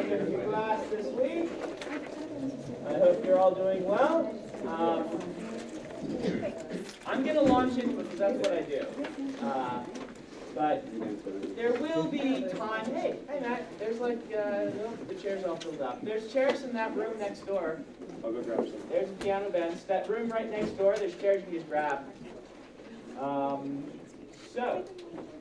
welcome to class this week. I hope you're all doing well. I'm going to launch into it because that's what I do. But there will be time. Hey Matt, there's like, the chairs all filled up. There's chairs in that room next door. I'll go grab some. There's a piano bench. That room right next door, there's chairs you can just grab.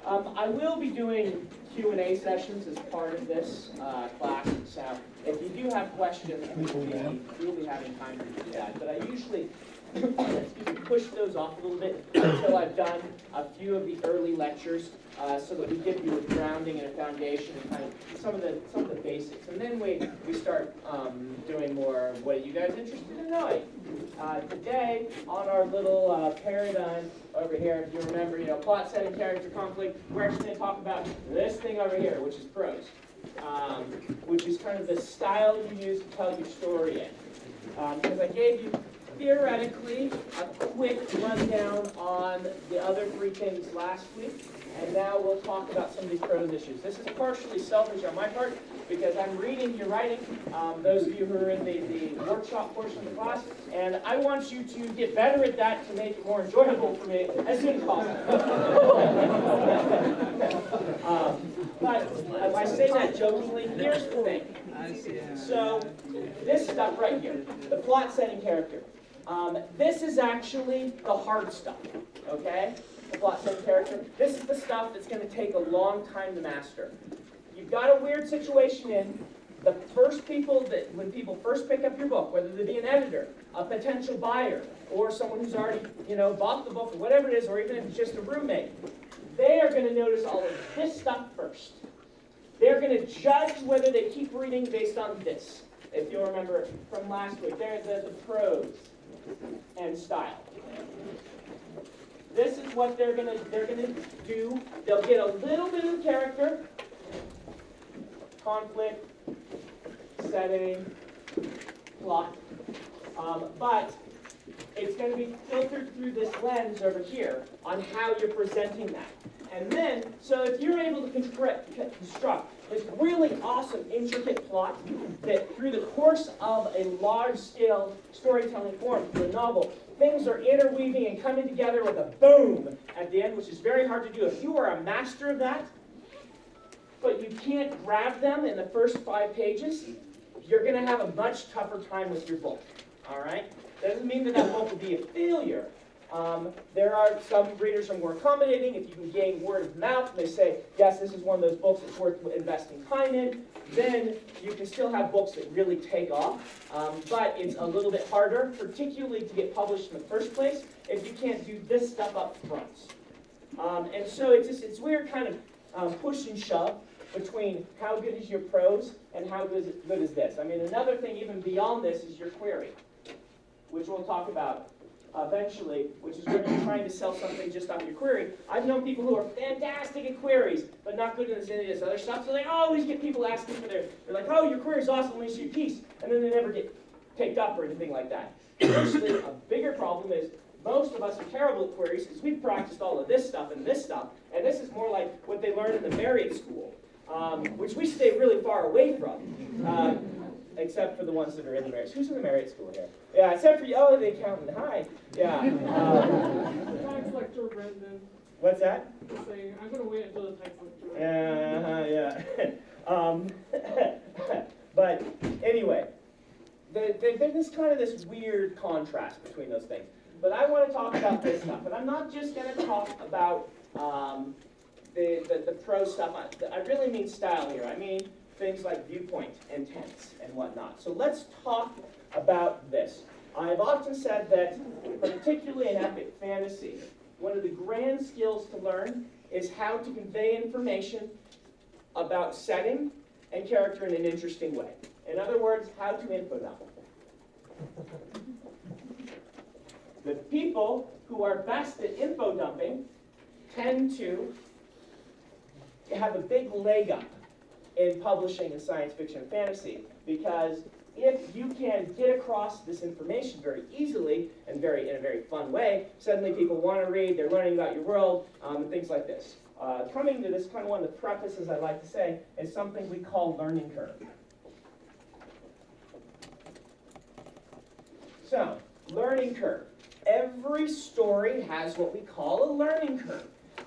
I will be doing Q&A sessions as part of this class. So if you do have questions, we'll be having time to do that. But I usually push those off a little bit until I've done a few of the early lectures, so that we give you a grounding and a foundation and kind of some of the basics. And then we start doing more. What are you guys interested in knowing? Today on our little paradigm over here, if you remember, plot, setting, character, conflict, we're actually going to talk about this thing over here, which is prose, which is kind of the style you use to tell your story in. Because I gave you theoretically a quick rundown on the other three things last week, and now we'll talk about some of these prose issues. This is partially selfish on my part because I'm reading, you're writing, those of you who are in the workshop portion of the class, and I want you to get better at that to make it more enjoyable for me as soon as possible. But I say that jokingly, here's the thing. So this stuff right here, the plot, setting, character. This is actually the hard stuff, okay? The plot, setting, character. This is the stuff that's going to take a long time to master. You've got a weird situation in the first people that, when people first pick up your book, whether they be an editor, a potential buyer, or someone who's already, bought the book, or whatever it is, or even if it's just a roommate, they are going to notice all of this stuff first. They're going to judge whether they keep reading based on this. If you'll remember from last week, there's the prose and style. This is what they're gonna do. They'll get a little bit of character, conflict, setting, plot, but it's going to be filtered through this lens over here on how you're presenting that. And then, so if you're able to construct this really awesome, intricate plot that through the course of a large-scale storytelling form, through a novel, things are interweaving and coming together with a boom at the end, which is very hard to do. If you are a master of that, but you can't grab them in the first 5 pages, you're going to have a much tougher time with your book. All right? Doesn't mean that book will be a failure. There are some readers who are more accommodating. If you can gain word of mouth, and they say, yes, this is one of those books that's worth investing time in, then you can still have books that really take off. But it's a little bit harder, particularly to get published in the first place, if you can't do this stuff up front. And so it's weird kind of push and shove between how good is your prose and how good is this. I mean, another thing even beyond this is your query, which we'll talk about eventually, which is when you're trying to sell something just off your query. I've known people who are fantastic at queries, but not good at any of this other stuff, so they always get people asking for they're like, oh, your query's awesome, let me see your piece, and then they never get picked up or anything like that. Actually, a bigger problem is most of us are terrible at queries because we've practiced all of this stuff, and this is more like what they learn in the Marriott School, which we stay really far away from. Except for the ones that are in the Marriott. Who's in the Marriott School here? Yeah, except for you. Oh, the accountant. Hi. Yeah. Tax lecture, Brendan. What's that? Just saying, I'm going to wait until the tax lecture. Yeah. But anyway, there's kind of this weird contrast between those things. But I want to talk about this stuff. And I'm not just going to talk about the prose stuff. I really mean style here. I mean things like viewpoint and tense and whatnot. So let's talk about this. I've often said that, particularly in epic fantasy, one of the grand skills to learn is how to convey information about setting and character in an interesting way. In other words, how to info dump. The people who are best at info dumping tend to have a big leg up in publishing in science fiction and fantasy, because if you can get across this information very easily and in a very fun way, suddenly people want to read, they're learning about your world, and things like this. Coming to this, kind of one of the prefaces I like to say, is something we call learning curve. So, learning curve. Every story has what we call a learning curve.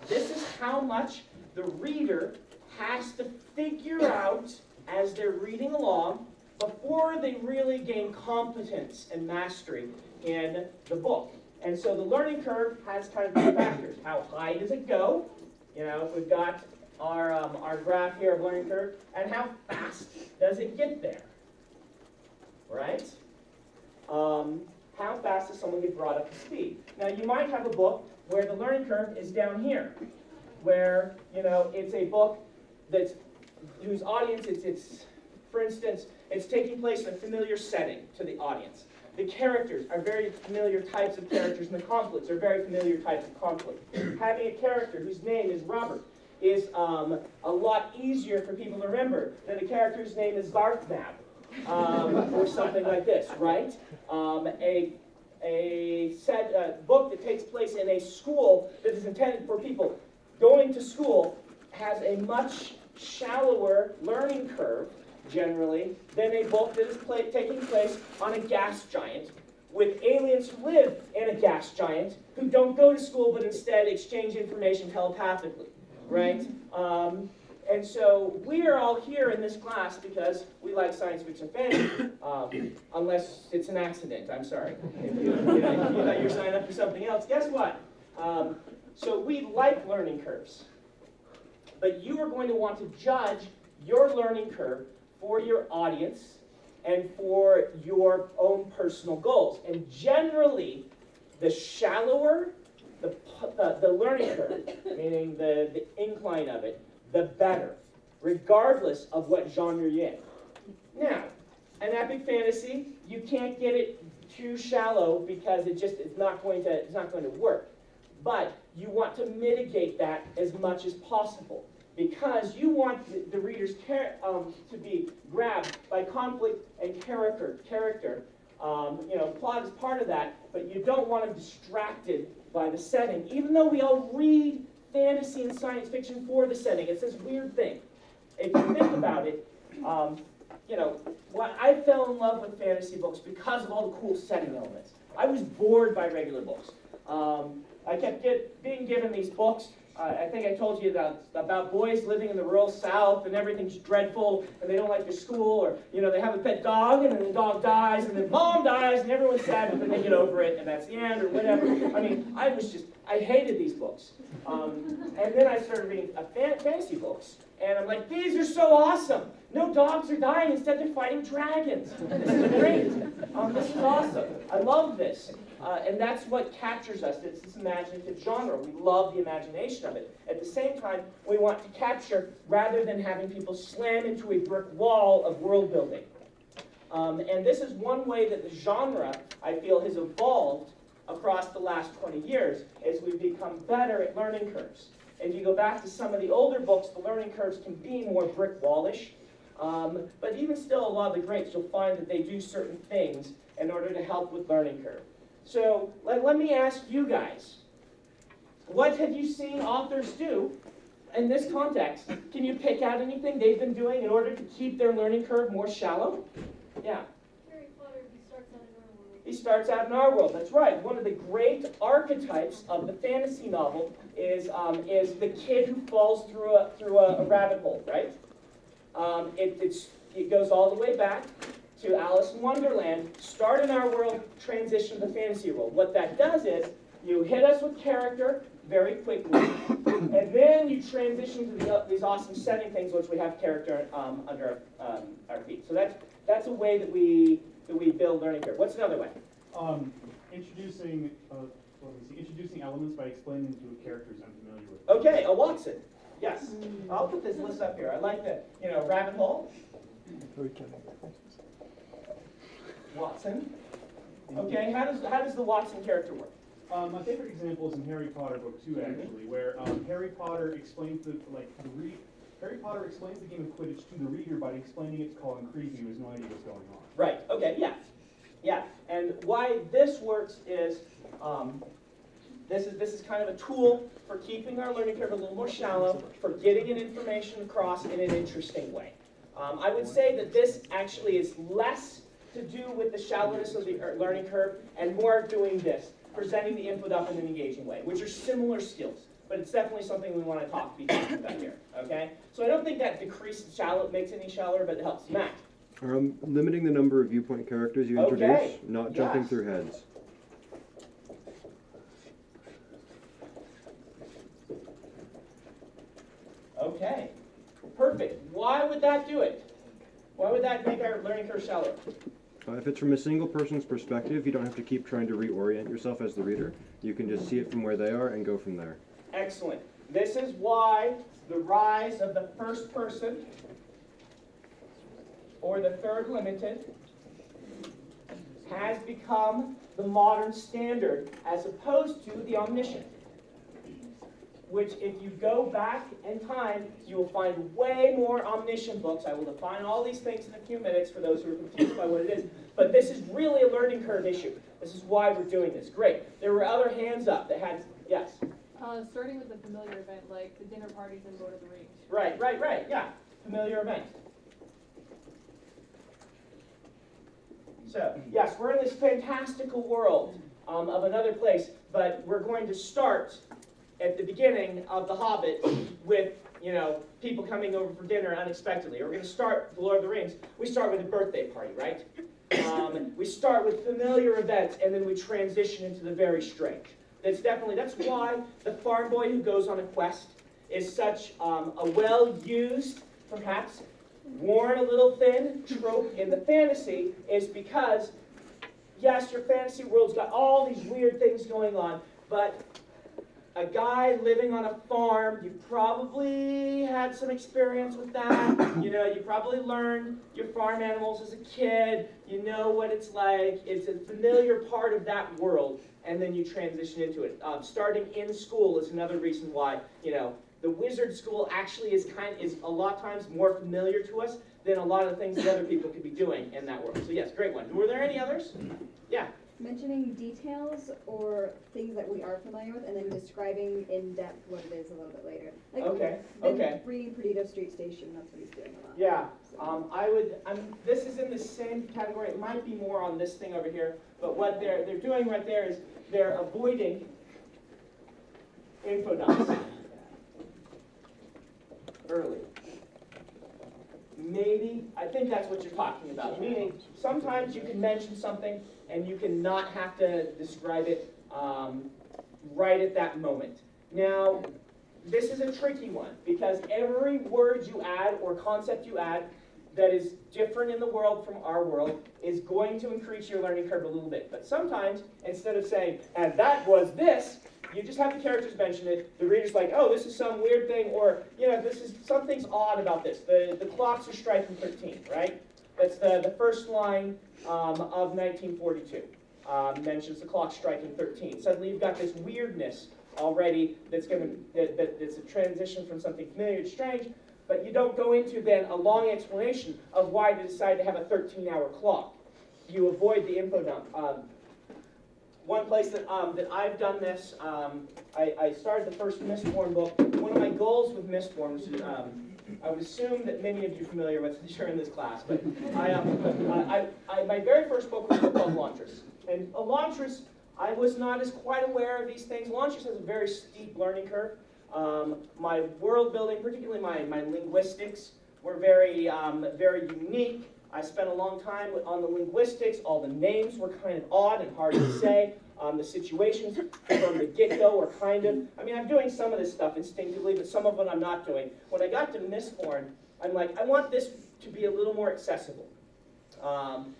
This is how much the reader has to figure out as they're reading along before they really gain competence and mastery in the book. And so the learning curve has kind of two factors. How high does it go? You know, we've got our graph here of learning curve, and how fast does it get there? Right? How fast does someone get brought up to speed? Now, you might have a book where the learning curve is down here, where, you know, it's a book that's whose audience it's for instance, it's taking place in a familiar setting to the audience. The characters are very familiar types of characters, and the conflicts are very familiar types of conflict. Having a character whose name is Robert is a lot easier for people to remember than a character whose name is Zarfnab, or something like this, right? A book that takes place in a school that is intended for people going to school has a much shallower learning curve, generally, than a book that is taking place on a gas giant with aliens who live in a gas giant who don't go to school but instead exchange information telepathically, right? And so we are all here in this class because we like science fiction fantasy, unless it's an accident, I'm sorry. If you thought you were signing up for something else, guess what? So we like learning curves. But you are going to want to judge your learning curve for your audience and for your own personal goals. And generally, the shallower the learning curve, meaning the incline of it, the better, regardless of what genre you're in. Now, an epic fantasy, you can't get it too shallow because it's not going to work. But you want to mitigate that as much as possible, because you want the readers to be grabbed by conflict and character. Plot is part of that, but you don't want them distracted by the setting. Even though we all read fantasy and science fiction for the setting, it's this weird thing. If you think about it, I fell in love with fantasy books because of all the cool setting elements. I was bored by regular books. I kept being given these books. I think I told you about boys living in the rural South and everything's dreadful and they don't like their school, or they have a pet dog and then the dog dies and then mom dies and everyone's sad, but then they get over it and that's the end, or whatever. I mean, I hated these books. And then I started reading fantasy books, and I'm like, these are so awesome. No dogs are dying, instead they're fighting dragons. This is great. This is awesome. I love this. And that's what captures us. It's this imaginative genre. We love the imagination of it. At the same time, we want to capture, rather than having people slam into a brick wall of world building. And this is one way that the genre, I feel, has evolved across the last 20 years, as we've become better at learning curves. If you go back to some of the older books, the learning curves can be more brick wallish. But even still, a lot of the greats, you'll find that they do certain things in order to help with learning curve. So let me ask you guys, what have you seen authors do in this context? Can you pick out anything they've been doing in order to keep their learning curve more shallow? Yeah. Harry Potter, he starts out in our world. He starts out in our world, that's right. One of the great archetypes of the fantasy novel is the kid who falls through a rabbit hole, right? It goes all the way back to Alice in Wonderland, start in our world, transition to the fantasy world. What that does is, you hit us with character very quickly, and then you transition to these awesome setting things, which we have character under our feet. So that's a way that we build learning curve. What's another way? Introducing elements by explaining to characters I'm familiar with. Okay, a Watson. Yes. I'll put this list up here. I like that. Rabbit hole. Watson. Okay, how does the Watson character work? My favorite example is in Harry Potter book 2, actually, where Harry Potter explains the game of Quidditch to the reader by explaining it's called Creasy, who has no idea what's going on. Right. Okay. Yeah. And why this works is this is kind of a tool for keeping our learning curve a little more shallow, for getting an information across in an interesting way. I would say that this actually is less to do with the shallowness of the learning curve and more doing this, presenting the info dump in an engaging way, which are similar skills. But it's definitely something we want to be talking about here, okay? So I don't think that decreased shallow makes it any shallower, but it helps. Matt? Limiting the number of viewpoint characters you introduce, Okay. not jumping Yes. through heads. Okay, perfect. Why would that do it? Why would that make our learning curve shallower? If it's from a single person's perspective, you don't have to keep trying to reorient yourself as the reader. You can just see it from where they are and go from there. Excellent. This is why the rise of the first person or the third limited has become the modern standard as opposed to the omniscient, which if you go back in time, you will find way more omniscient books. I will define all these things in a few minutes for those who are confused by what it is, but this is really a learning curve issue. This is why we're doing this. Great. There were other hands up that had, yes? Starting with a familiar event like the dinner parties and Lord of the Rings. Right, yeah. Familiar event. So, yes, we're in this fantastical world of another place, but we're going to start at the beginning of The Hobbit with, people coming over for dinner unexpectedly. Or we're going to start The Lord of the Rings. We start with a birthday party, right? We start with familiar events, and then we transition into the very strange. That's why the farm boy who goes on a quest is such a well-used, perhaps worn a little thin trope in the fantasy, is because, yes, your fantasy world's got all these weird things going on, but a guy living on a farm, you probably had some experience with that. You probably learned your farm animals as a kid. You know what it's like. It's a familiar part of that world, and then you transition into it. Starting in school is another reason why, the wizard school actually is a lot of times more familiar to us than a lot of the things that other people could be doing in that world. So yes, great one. Were there any others? Yeah. Mentioning details or things that we are familiar with, and then describing in depth what it is a little bit later. Like, Okay. Reading Perdido Street Station, that's what he's doing a lot. Yeah. So. This is in the same category. It might be more on this thing over here, but what they're doing right there is they're avoiding info dumps early. Maybe, I think that's what you're talking about. Meaning, sometimes you can mention something and you can not have to describe it right at that moment. Now, this is a tricky one because every word you add or concept you add that is different in the world from our world is going to increase your learning curve a little bit. But sometimes, instead of saying, and that was this, you just have the characters mention it. The reader's like, oh, this is some weird thing, or, something's odd about this. The clocks are striking 13, right? That's the first line of 1942. Mentions the clock striking 13. Suddenly you've got this weirdness already that's a transition from something familiar to strange, but you don't go into then a long explanation of why they decided to have a 13-hour clock. You avoid the info dump. One place that I've done this, I started the first Mistborn book. One of my goals with Mistborn was I would assume that many of you are familiar with this, you're in this class, but my very first book was called Elantris. And Elantris, I was not as quite aware of these things. Elantris has a very steep learning curve. My world building, particularly my linguistics, were very unique. I spent a long time on the linguistics. All the names were kind of odd and hard to say. The situations from the get-go are I'm doing some of this stuff instinctively, but some of it I'm not doing. When I got to Mistborn, I'm like, I want this to be a little more accessible. I'm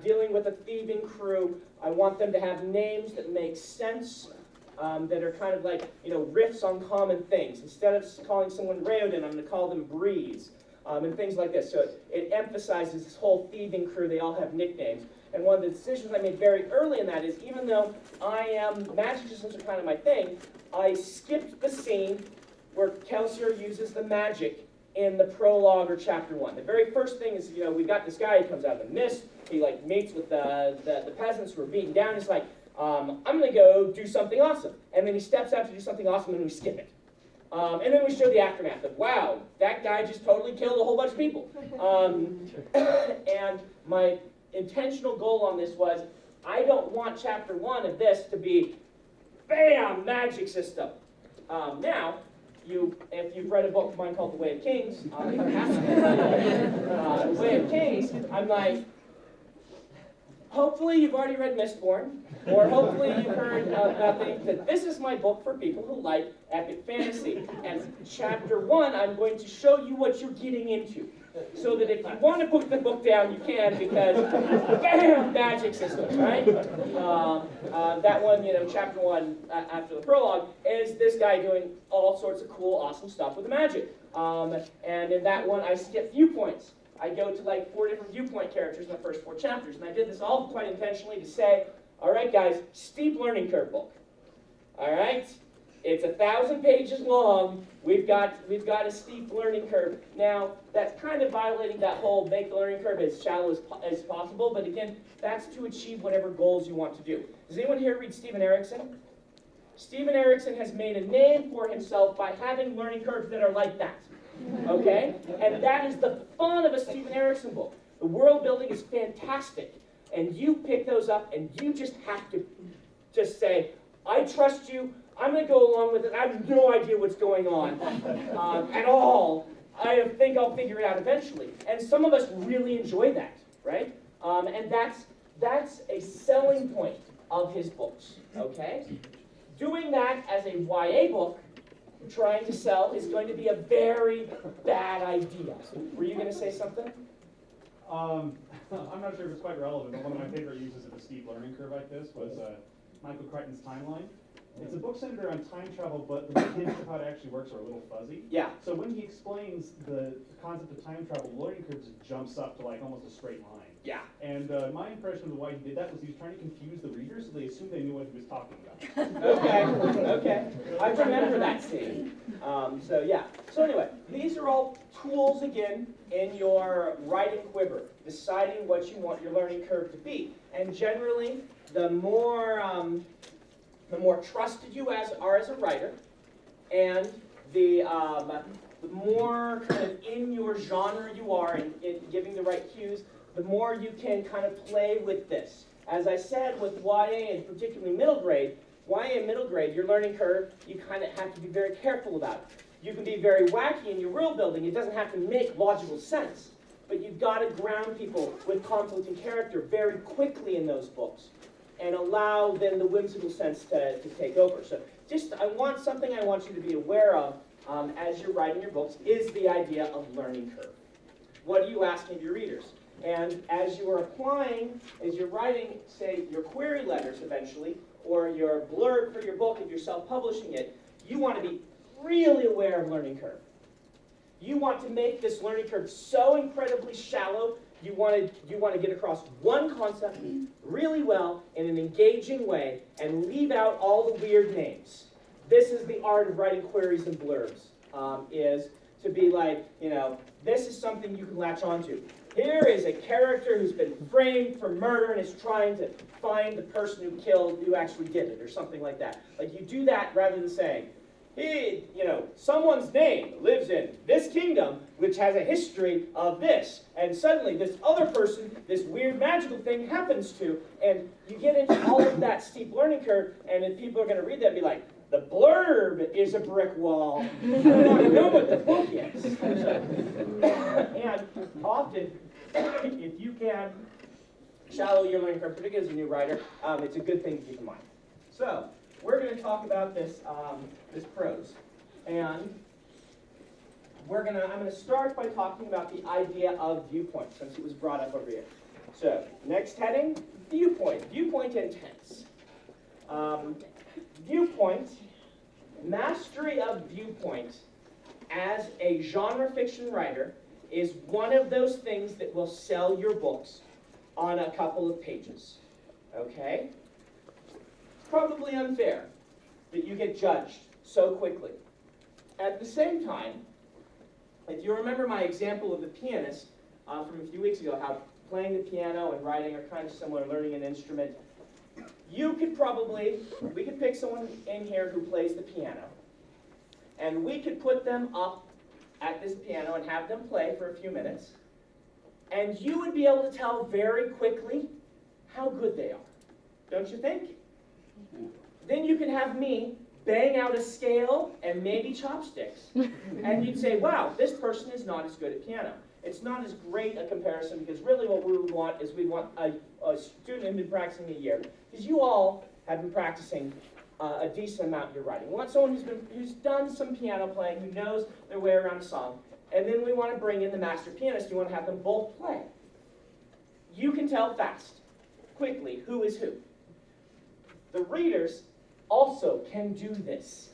dealing with a thieving crew. I want them to have names that make sense, that are kind of like, riffs on common things. Instead of calling someone Raoden, I'm going to call them Breeze. And things like this. So it emphasizes this whole thieving crew. They all have nicknames. And one of the decisions I made very early in that is, even though magic systems are kind of my thing, I skipped the scene where Kelsier uses the magic in the prologue or chapter 1. The very first thing is, we got this guy who comes out of the mist. He meets with the peasants who are beaten down. He's like, I'm going to go do something awesome. And then he steps out to do something awesome and we skip it. And then we show the aftermath of, wow, that guy just totally killed a whole bunch of people. And my intentional goal on this was, I don't want chapter 1 of this to be, bam, magic system. Now, if you've read a book of mine called The Way of Kings, The Way of Kings, I'm like, hopefully you've already read Mistborn, or hopefully you've heard nothing, that this is my book for people who like epic fantasy. And chapter 1, I'm going to show you what you're getting into. So that if you want to put the book down, you can, because bam, magic system, right? That one, chapter 1 after the prologue is this guy doing all sorts of cool, awesome stuff with the magic. And in that one, I skip viewpoints. I go to like 4 different viewpoint characters in the first 4 chapters, and I did this all quite intentionally to say, all right, guys, steep learning curve book. All right, it's 1,000 pages long. We've got a steep learning curve. Now, that's kind of violating that whole make the learning curve as shallow as possible, but again, that's to achieve whatever goals you want to do. Does anyone here read Steven Erikson? Steven Erikson has made a name for himself by having learning curves that are like that. Okay? And that is the fun of a Steven Erikson book. The world building is fantastic. And you pick those up and you just have to just say, I trust you. I'm going to go along with it. I have no idea what's going on at all. I think I'll figure it out eventually. And some of us really enjoy that, right? And that's a selling point of his books, okay? Doing that as a YA book, trying to sell, is going to be a very bad idea. Were you going to say something? I'm not sure if it's quite relevant, but one of my favorite uses of a steep learning curve like this was Michael Crichton's Timeline. It's a book centered around time travel, but the mechanics of how it actually works are a little fuzzy. Yeah. So when he explains the concept of time travel, the learning curve just jumps up to like almost a straight line. Yeah. And my impression of why he did that was he was trying to confuse the readers so they assumed they knew what he was talking about. Okay. I remember that scene. So yeah. So anyway, these are all tools again in your writing quiver, deciding what you want your learning curve to be. And generally, the more trusted you are as a writer, and the more kind of in your genre you are in giving the right cues, the more you can kind of play with this. As I said, with YA and particularly middle grade, YA and middle grade, your learning curve, you kind of have to be very careful about it. You can be very wacky in your world building. It doesn't have to make logical sense. But you've got to ground people with conflict and character very quickly in those books and allow then the whimsical sense to take over. So I want you to be aware of as you're writing your books is the idea of learning curve. What are you asking of your readers? And as you are applying, as you're writing, say, your query letters eventually, or your blurb for your book if you're self-publishing it, you want to be really aware of learning curve. You want to make this learning curve so incredibly shallow, you want to get across one concept really well in an engaging way and leave out all the weird names. This is the art of writing queries and blurbs, is to be like, this is something you can latch onto. Here is a character who's been framed for murder and is trying to find the person who actually did it, or something like that. Like, you do that rather than saying, hey, someone's name lives in this kingdom, which has a history of this, and suddenly this other person, this weird magical thing happens to, and you get into all of that steep learning curve, and then people are going to read that and be like, the blurb is a brick wall. I want to know what the book is. And often, if you can shallow your learning curve, particularly as a new writer, it's a good thing to keep in mind. So, we're going to talk about this prose. And I'm going to start by talking about the idea of viewpoint, since it was brought up over here. So, next heading, viewpoint. Viewpoint and tense. Viewpoint, mastery of viewpoint as a genre fiction writer is one of those things that will sell your books on a couple of pages. Okay? It's probably unfair that you get judged so quickly. At the same time, if you remember my example of the pianist from a few weeks ago, how playing the piano and writing are kind of similar, learning an instrument, we could pick someone in here who plays the piano, And we could put them up at this piano and have them play for a few minutes. And you would be able to tell very quickly how good they are. Don't you think? Then you could have me bang out a scale and maybe chopsticks. And you'd say, wow, this person is not as good at piano. It's not as great a comparison because really what we would want is we'd want a student who's been practicing a year, because you all have been practicing a decent amount you're writing. We want someone who's done some piano playing, who knows their way around a song. And then we want to bring in the master pianist. You want to have them both play. You can tell fast, quickly, who is who. The readers also can do this.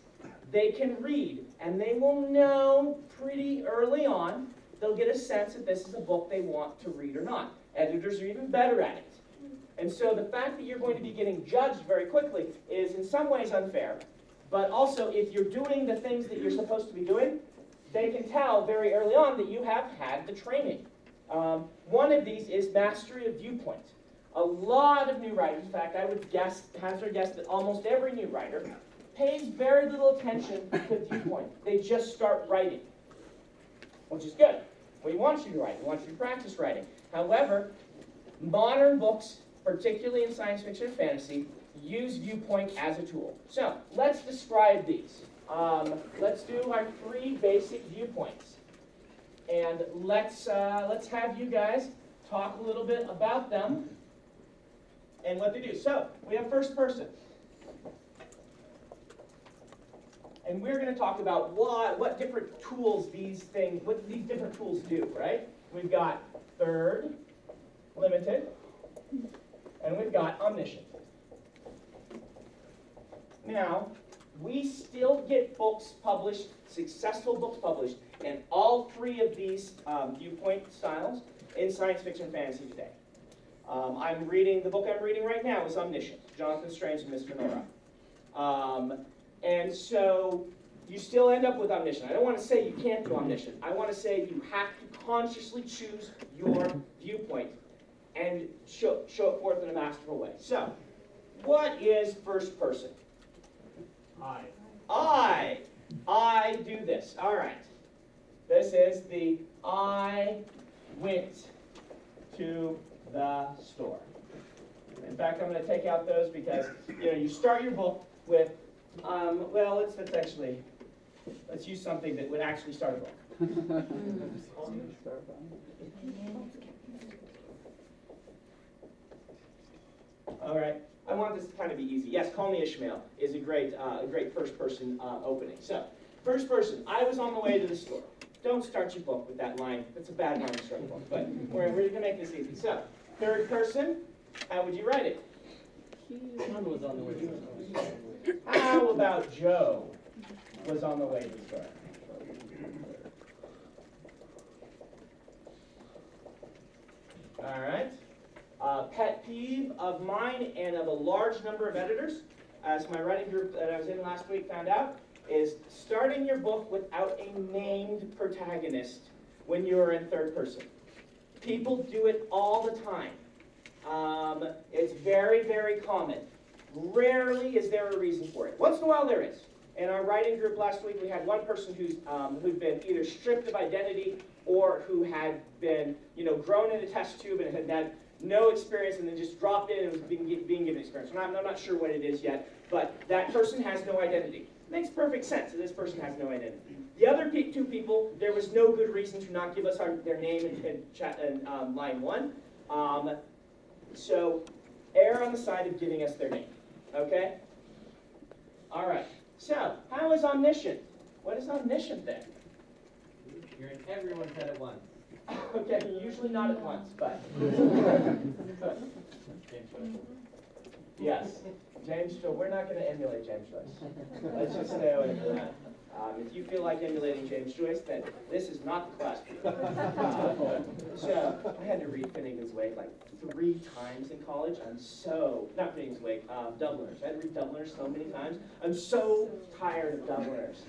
They can read, and they will know pretty early on, they'll get a sense if this is a book they want to read or not. Editors are even better at it. And so the fact that you're going to be getting judged very quickly is in some ways unfair, but also if you're doing the things that you're supposed to be doing, they can tell very early on that you have had the training. One of these is mastery of viewpoint. A lot of new writers, in fact, I would hazard a guess that almost every new writer pays very little attention to viewpoint. They just start writing, which is good. We want you to write. We want you to practice writing. However, modern books, particularly in science fiction and fantasy, use viewpoint as a tool. So let's describe these. Let's do our 3 basic viewpoints. And let's have you guys talk a little bit about them and what they do. So we have first person. And we're going to talk about what different tools what these different tools do, right? We've got third, limited, and we've got omniscient. Now, we still get books published, successful books published, in all 3 of these viewpoint styles in science fiction and fantasy today. The book I'm reading right now is Omniscient, Jonathan Strange and Mr. Nora. And so you still end up with omniscient. I don't want to say you can't do omniscient. I want to say you have to consciously choose your viewpoint and show it forth in a masterful way. So, what is first person? I do this. All right. This is the I went to the store. In fact, I'm going to take out those because you start your book with let's use something that would actually start a book. All right. I want this to kind of be easy. Yes, Call Me Ishmael is a great first-person opening. So, first person, I was on the way to the store. Don't start your book with that line. That's a bad line to start a book, but we're going to make this easy. So, third person, how would you write it? John was on the way to the store. How about Joe was on the way to the store? All right. Pet peeve of mine and of a large number of editors, as my writing group that I was in last week found out, is starting your book without a named protagonist when you're in third person. People do it all the time. It's very, very common. Rarely is there a reason for it. Once in a while there is. In our writing group last week, we had one person who'd been either stripped of identity or who had been, grown in a test tube and had no experience and then just dropped in and was being given experience. I'm not sure what it is yet, but that person has no identity. Makes perfect sense that this person has no identity. The other 2 people, there was no good reason to not give us their name in line 1. So err on the side of giving us their name. Okay? All right. So, how is omniscient? What is omniscient then? You're in everyone's head at once. Okay, usually not at once, but. Yes, James Joyce. We're not going to emulate James Joyce. Let's just stay away from that. If you feel like emulating James Joyce, then this is not the class for you. So I had to read Finnegan's Wake like 3 times in college. Not Finnegan's Wake, Dubliners. I had to read Dubliners so many times. I'm so tired of Dubliners.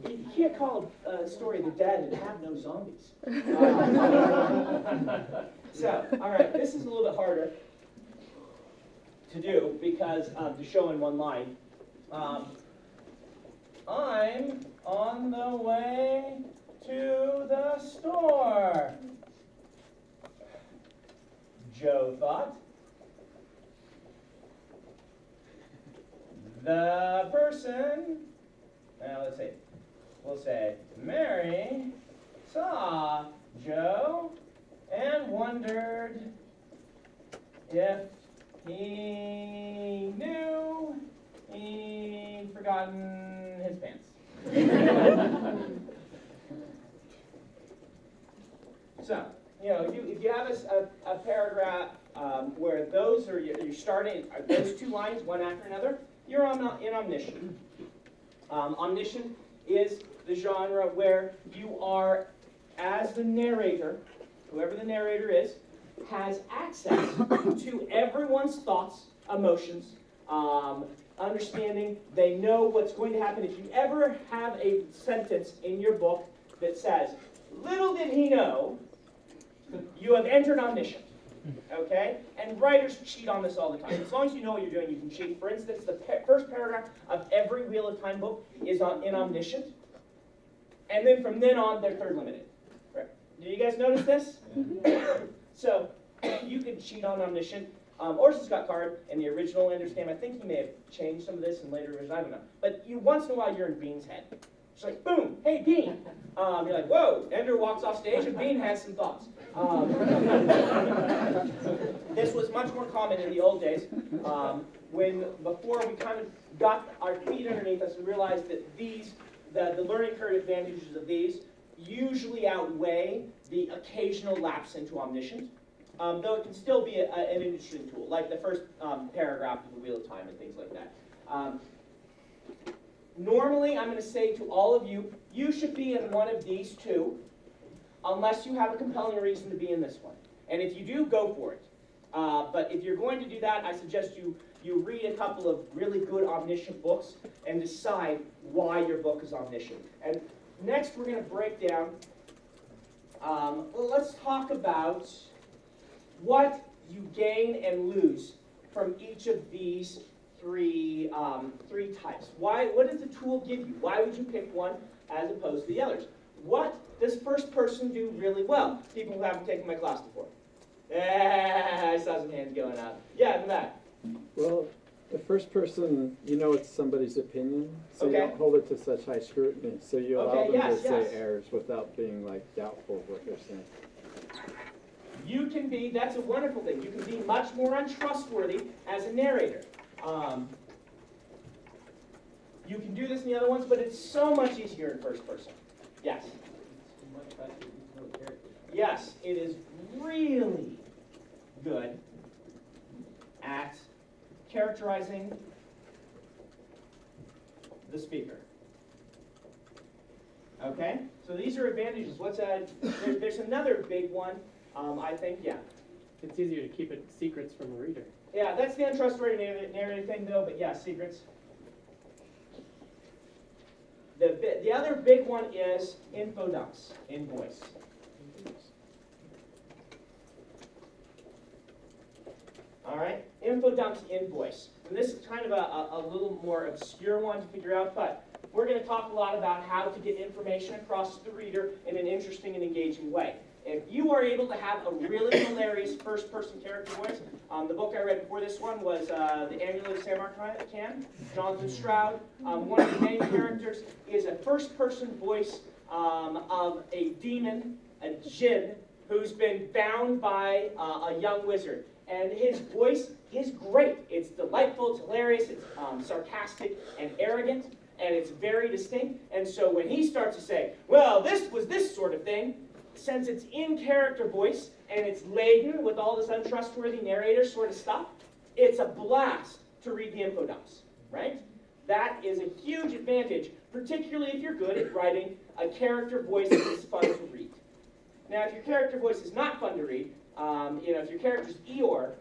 You can't call a story of the dead and have no zombies. So, all right, this is a little bit harder to do because to show in one line. I'm on the way to the store. Joe thought. The person, now let's see, we'll say, Mary saw Joe and wondered if he knew he'd forgotten his pants. So, if you have a paragraph where those are, you're starting, those two lines, one after another, you're in Omniscient. Omniscient is the genre where you are, as the narrator, whoever the narrator is, has access to everyone's thoughts, emotions, understanding. They know what's going to happen. If you ever have a sentence in your book that says, "Little did he know," you have entered Omniscient. Okay? And writers cheat on this all the time. As long as you know what you're doing, you can cheat. For instance, the first paragraph of every Wheel of Time book is in Omniscient. And then from then on, they're third limited. Right. Do you guys notice this? So, you can cheat on Omniscient. Orson Scott Card in the original Ender's Game, I think he may have changed some of this in later versions, I don't know. But once in a while, you're in Bean's head. It's like, boom, hey, Bean. You're like, whoa, Ender walks off stage and Bean has some thoughts. This was much more common in the old days, before we kind of got our feet underneath us and realized that the learning curve advantages of these usually outweigh the occasional lapse into Omniscient, though it can still be an interesting tool, like the first paragraph of the Wheel of Time and things like that. Normally, I'm going to say to all of you, you should be in one of these two, unless you have a compelling reason to be in this one. And if you do, go for it. But if you're going to do that, I suggest you read a couple of really good Omniscient books and decide why your book is Omniscient. And next, we're going to break down, let's talk about what you gain and lose from each of these three types. What does the tool give you? Why would you pick one as opposed to the others? What does first person do really well? People who haven't taken my class before. I saw some hands going up. Yeah, in the back. Well, the first person, it's somebody's opinion, so you don't hold it to such high scrutiny. So you allow them to say errors without being doubtful of what they're saying. You can be, that's a wonderful thing, you can be much more untrustworthy as a narrator. You can do this in the other ones, but it's so much easier in first person. Yes? Yes, it is really good at characterizing the speaker. Okay? So these are advantages. There's another big one, I think, yeah. It's easier to keep it secrets from the reader. Yeah, that's the untrustworthy narrative thing, though, but yeah, secrets. The other big one is info dumps in voice. All right, info dumps in voice. And this is kind of a little more obscure one to figure out, but we're going to talk a lot about how to get information across to the reader in an interesting and engaging way. If you are able to have a really hilarious first-person character voice, the book I read before this one was The Amulet of Samarkand, Jonathan Stroud. One of the main characters is a first-person voice of a demon, a djinn, who's been bound by a young wizard. And his voice is great. It's delightful, it's hilarious, it's sarcastic and arrogant, and it's very distinct. And so when he starts to say, well, this was this sort of thing, since it's in character voice and it's laden with all this untrustworthy narrator sort of stuff, it's a blast to read the info dumps, right? That is a huge advantage, particularly if you're good at writing a character voice that is fun to read. Now, if your character voice is not fun to read, if your character's Eeyore,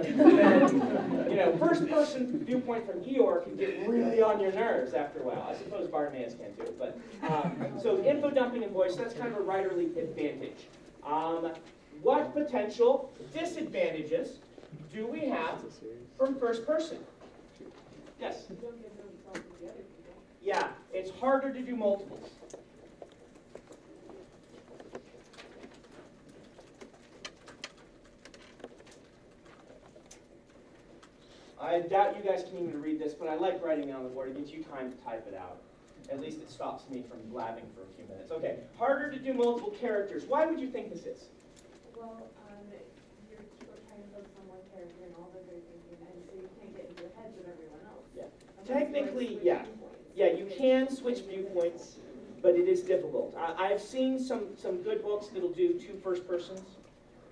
then, first-person viewpoint from Eeyore can get really on your nerves after a while. I suppose Bartimaeus can too. But so info dumping in voice, that's kind of a writerly advantage. What potential disadvantages do we have from first person? Yes? Yeah, it's harder to do multiples. I doubt you guys can even read this, but I like writing it on the board. It gives you time to type it out. At least it stops me from blabbing for a few minutes. Okay, harder to do multiple characters. Why would you think this is? Well, you're trying to focus on one character and all that they're thinking, and so you can't get into your heads of everyone else. Yeah. Unless you Technically, switch yeah. viewpoints. Yeah, you can switch viewpoints, but it is difficult. I've seen some good books that'll do two first persons,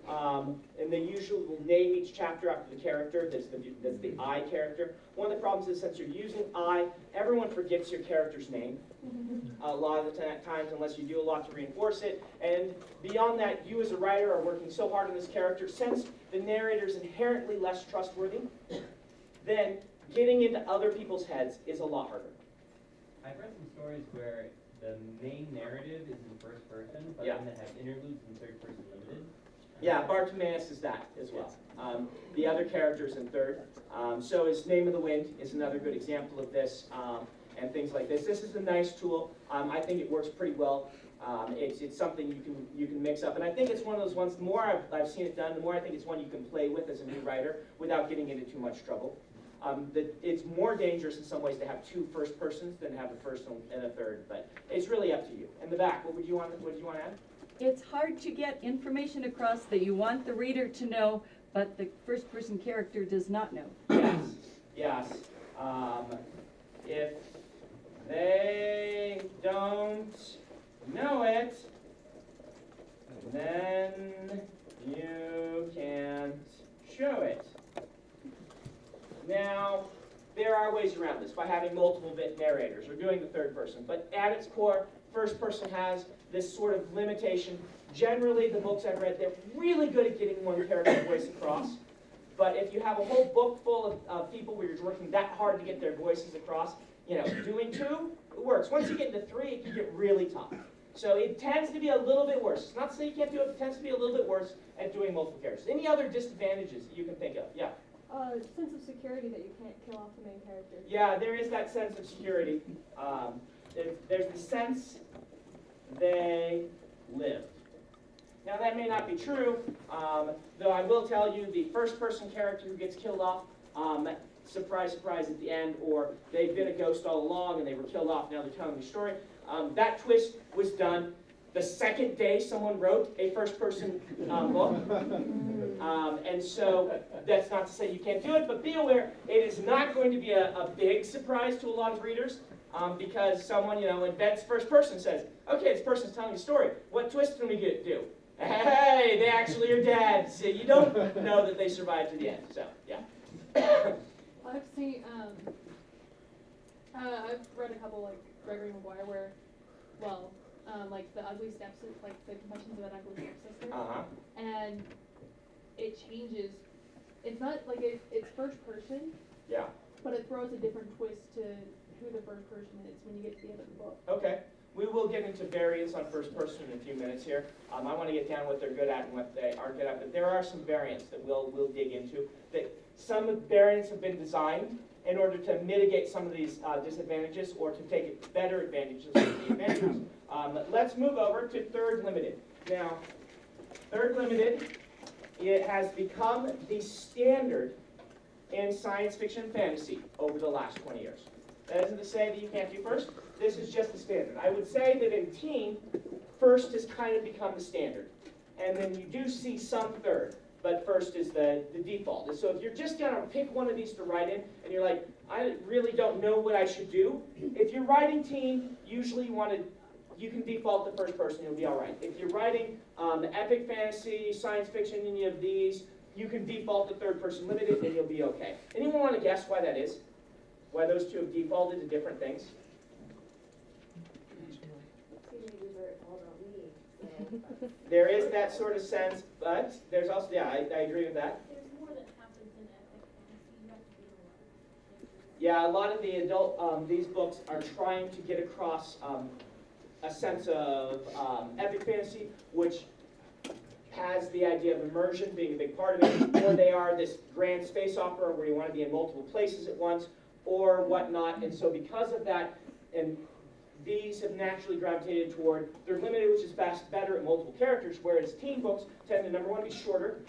and they usually will name each chapter after the character that's the I character. One of the problems is since you're using I, everyone forgets your character's name a lot of the times unless you do a lot to reinforce it. And beyond that, you as a writer are working so hard on this character. Since the narrator is inherently less trustworthy, then getting into other people's heads is a lot harder. I've read some stories where the main narrative is in first person, but Yeah. then they have interludes in third person limited. Yeah, Bartimaeus is that as well. The other characters in third. So is Name of the Wind is another good example of this, and things like this. This is a nice tool. I think it works pretty well. It's something you can mix up, and I think it's one of those ones. The more I've seen it done, the more I think it's one you can play with as a new writer without getting into too much trouble. It's more dangerous in some ways to have two first persons than to have a first and a third, but it's really up to you. In the back, what did you want to add? It's hard to get information across that you want the reader to know, but the first person character does not know. Yes. If they don't know it, then you can't show it. Now, there are ways around this by having multiple bit narrators or doing the third person, but at its core, first person has this sort of limitation. Generally, the books I've read, they're really good at getting one character's voice across, but if you have a whole book full of people where you're working that hard to get their voices across, doing two, it works. Once you get into three, it can get really tough. So it tends to be a little bit worse. It's not to say you can't do it, but it tends to be a little bit worse at doing multiple characters. Any other disadvantages that you can think of? Yeah. Sense of security that you can't kill off the main character. Yeah, there is that sense of security. There's the sense they lived. Now that may not be true, though I will tell you the first person character who gets killed off, surprise, surprise at the end, or they've been a ghost all along and they were killed off, now they're telling the story. That twist was done the second day someone wrote a first person book. And so that's not to say you can't do it, but be aware it is not going to be a big surprise to a lot of readers because someone invents first person, says, okay, this person's telling a story. What twist can we do? Hey, they actually are dead. So you don't know that they survived to the end. So, yeah. I've seen, I've read a couple like Gregory Maguire where, like the ugly stepsister, like the Confessions of an Ugly Stepsister, and it changes. It's not like it's first person. Yeah. But it throws a different twist to who the first person is when you get to the end of the book. Okay. We will get into variants on first person in a few minutes here. I want to get down what they're good at and what they aren't good at, but there are some variants that we'll dig into. Some variants have been designed in order to mitigate some of these disadvantages or to take better advantages of the advantages. Let's move over to third limited. Now, third limited, it has become the standard in science fiction and fantasy over the last 20 years. That isn't to say that you can't do first. This is just the standard. I would say that in teen, first has kind of become the standard. And then you do see some third, but first is the default. And so if you're just going to pick one of these to write in, and you're like, I really don't know what I should do, if you're writing teen, usually you can default to first person, you'll be all right. If you're writing epic fantasy, science fiction, any of these, you can default to third person limited, and you'll be okay. Anyone want to guess why that is? Why those two have defaulted to different things? Teenagers are all about me, so. There is that sort of sense, but there's also, yeah, I agree with that. There's more that happens in epic fantasy. You have to be in Yeah, a lot of the adult, these books are trying to get across a sense of epic fantasy, which has the idea of immersion being a big part of it, or they are this grand space opera where you want to be in multiple places at once, or whatnot. And so because of that, and these have naturally gravitated toward third limited, which is better at multiple characters, whereas teen books tend to, number one, be shorter,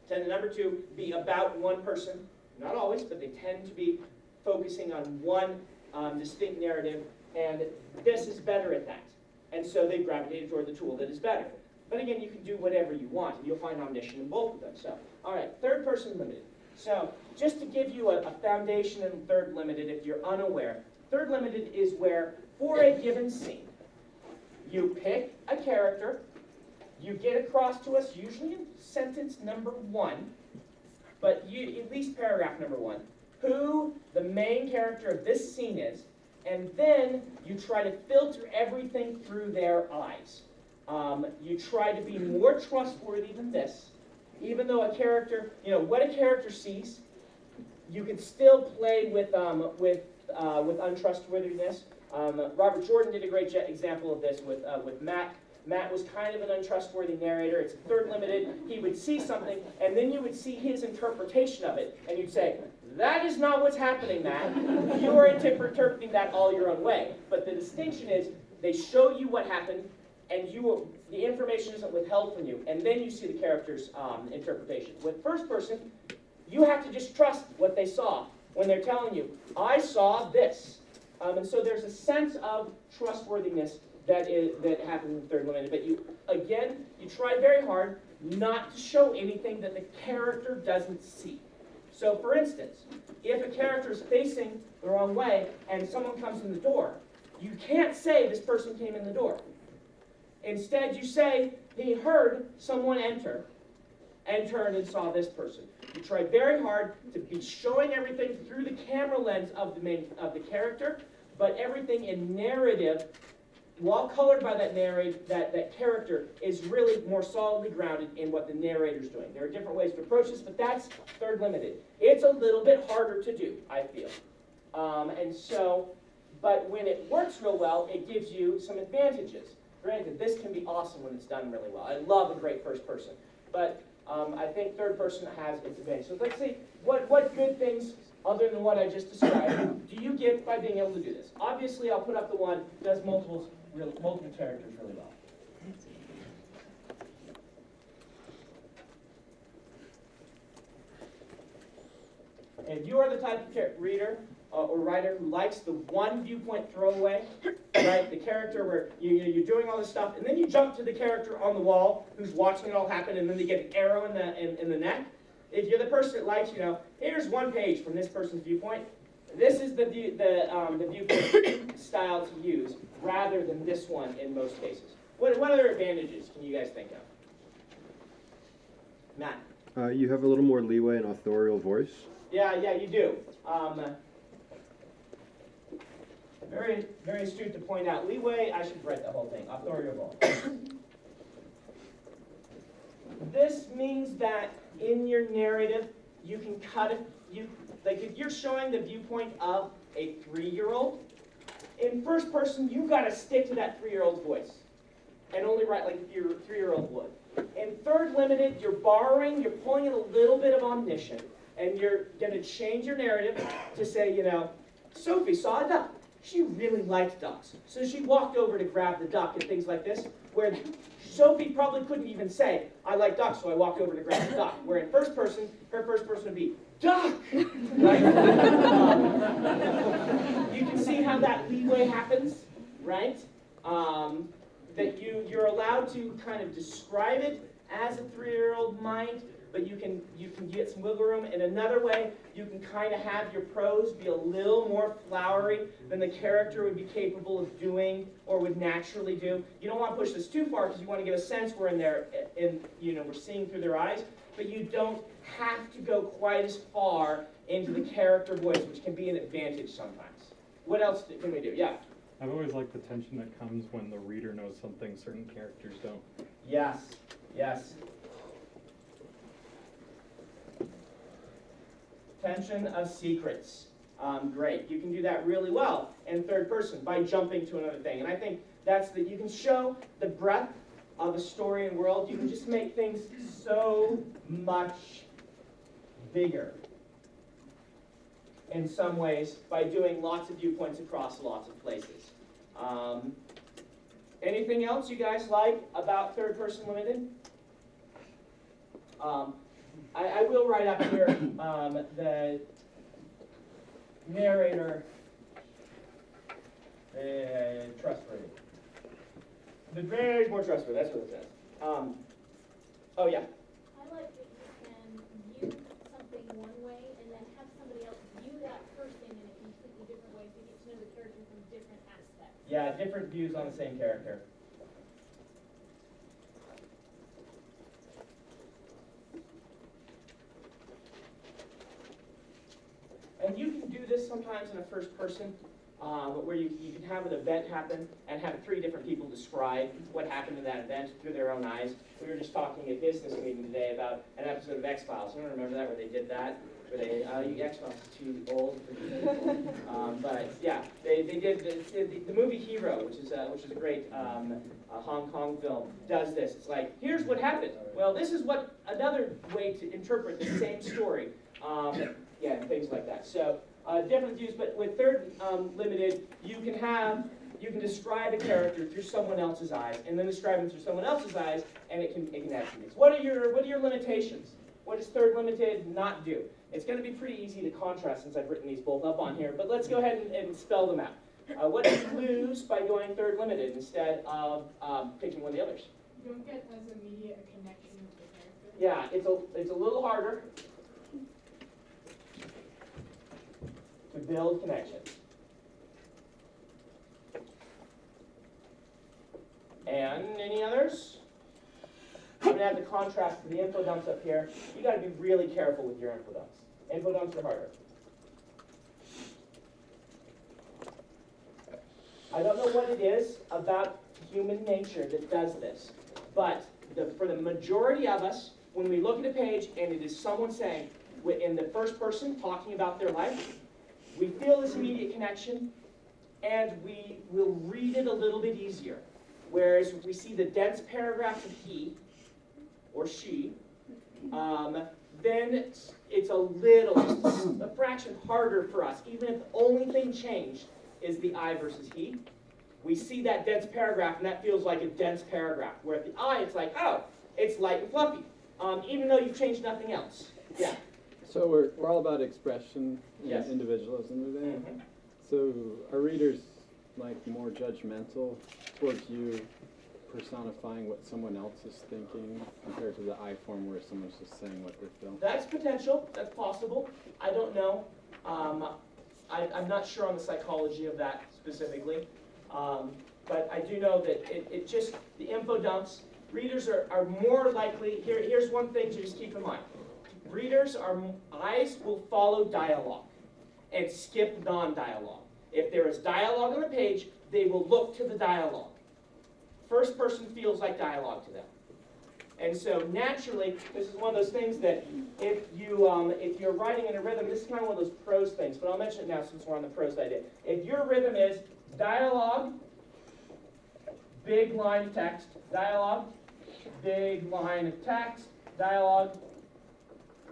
tend to, number two, be about one person. Not always, but they tend to be focusing on one distinct narrative, and this is better at that. And so they've gravitated toward the tool that is better. But again, you can do whatever you want, and you'll find Omniscient in both of them. So, all right, third person limited. So just to give you a foundation in third limited, if you're unaware, third limited is where, for a given scene, you pick a character, you get across to us, usually in sentence number 1, but at least paragraph number 1, who the main character of this scene is, and then you try to filter everything through their eyes. You try to be more trustworthy than this, even though a character, what a character sees, you can still play with untrustworthiness. Robert Jordan did a great example of this with Matt. Matt was kind of an untrustworthy narrator. It's third limited. He would see something, and then you would see his interpretation of it, and you'd say, that is not what's happening, Matt. You are interpreting that all your own way. But the distinction is, they show you what happened, and the information isn't withheld from you, and then you see the character's interpretation. With first person, you have to just trust what they saw when they're telling you, I saw this. And so there's a sense of trustworthiness that happens in third limited. But you try very hard not to show anything that the character doesn't see. So for instance, if a character is facing the wrong way and someone comes in the door, you can't say this person came in the door. Instead, you say he heard someone enter and turned and saw this person. You try very hard to be showing everything through the camera lens of the character, but everything in narrative, while colored by that character, is really more solidly grounded in what the narrator's doing. There are different ways to approach this, but that's third limited. It's a little bit harder to do, I feel. But when it works real well, it gives you some advantages. Granted, this can be awesome when it's done really well. I love a great first person, but I think third person has its advantage. So let's see, what good things, other than what I just described, do you get by being able to do this? Obviously, I'll put up the one that does multiple characters really well. And you are the type of reader or writer who likes the one viewpoint throwaway, right? The character where you're doing all this stuff, and then you jump to the character on the wall who's watching it all happen, and then they get an arrow in the neck. If you're the person that likes, here's one page from this person's viewpoint. This is the viewpoint style to use, rather than this one in most cases. What other advantages can you guys think of? Matt? You have a little more leeway in authorial voice. Yeah, you do. Very, very astute to point out. Leeway, I should write the whole thing. Authorial voice. This means that in your narrative, you can cut it. If you're showing the viewpoint of a 3-year-old, in first person, you've got to stick to that 3-year-old's voice and only write like your 3-year-old would. In third limited, you're pulling in a little bit of Omniscient, and you're going to change your narrative to say, Sophie saw a duck. She really liked ducks. So she walked over to grab the duck and things like this, where Sophie probably couldn't even say, I like ducks, so I walked over to grab the duck. Where in first person, her first person would be, duck! Right? You can see how that leeway happens, right? That you're allowed to kind of describe it as a 3-year-old mind, but you can get some wiggle room. In another way, you can kind of have your prose be a little more flowery than the character would be capable of doing or would naturally do. You don't want to push this too far because you want to get a sense we're we're seeing through their eyes, but you don't have to go quite as far into the character voice, which can be an advantage sometimes. What else can we do? Yeah? I've always liked the tension that comes when the reader knows something certain characters don't. Yes. Tension of secrets. Great. You can do that really well in third person by jumping to another thing. And I think you can show the breadth of a story and world. You can just make things so much bigger. in some ways by doing lots of viewpoints across lots of places. Anything else you guys like about third person limited? I will write up here the narrator trustworthy. The very more trustworthy, that's what it says. Oh yeah. I like that you can view something one way and then have somebody else view that person in a completely different way, so you get to know the character from different aspects. Yeah, different views on the same character. And you can do this sometimes in a first person, where you can have an event happen and have 3 different people describe what happened in that event through their own eyes. We were just talking at business meeting today about an episode of X-Files. You don't remember that, where they did that? Where they, X-Files is too old for you people. But yeah, they did the movie Hero, which is a great Hong Kong film, does this. It's like, here's what happened. Well, this is what another way to interpret the same story. Yeah, and things like that. So different views, but with third limited, you can describe a character through someone else's eyes, and then describe them through someone else's eyes, and it can add things. What are your limitations? What does third limited not do? It's going to be pretty easy to contrast since I've written these both up on here, but let's go ahead and spell them out. What do you lose by going third limited instead of picking one of the others? You don't get as immediate a connection with the character. Yeah, it's a little harder to build connections. And any others? I'm going to have the contrast for the info dumps up here. You got to be really careful with your info dumps. Info dumps are harder. I don't know what it is about human nature that does this, but for the majority of us, when we look at a page and it is someone saying, in the first person talking about their life, we feel this immediate connection, and we will read it a little bit easier. Whereas if we see the dense paragraph of he or she, then it's a little, just a fraction harder for us. Even if the only thing changed is the I versus he, we see that dense paragraph, and that feels like a dense paragraph. Where at the I, it's like, oh, it's light and fluffy, even though you've changed nothing else. Yeah. So we're all about expression and Yes. individualism today. Mm-hmm. So are readers like more judgmental towards you personifying what someone else is thinking compared to the I form where someone's just saying what they feel? That's potential. That's possible. I don't know. I'm not sure on the psychology of that specifically. But I do know that it just, the info dumps, readers are more likely, here's one thing to just keep in mind. Readers' eyes will follow dialogue and skip non-dialogue. If there is dialogue on the page, they will look to the dialogue. First person feels like dialogue to them. And so naturally, this is one of those things that if you're writing in a rhythm, this is kind of one of those prose things, but I'll mention it now since we're on the prose idea. If your rhythm is dialogue, big line of text, dialogue, big line of text, dialogue,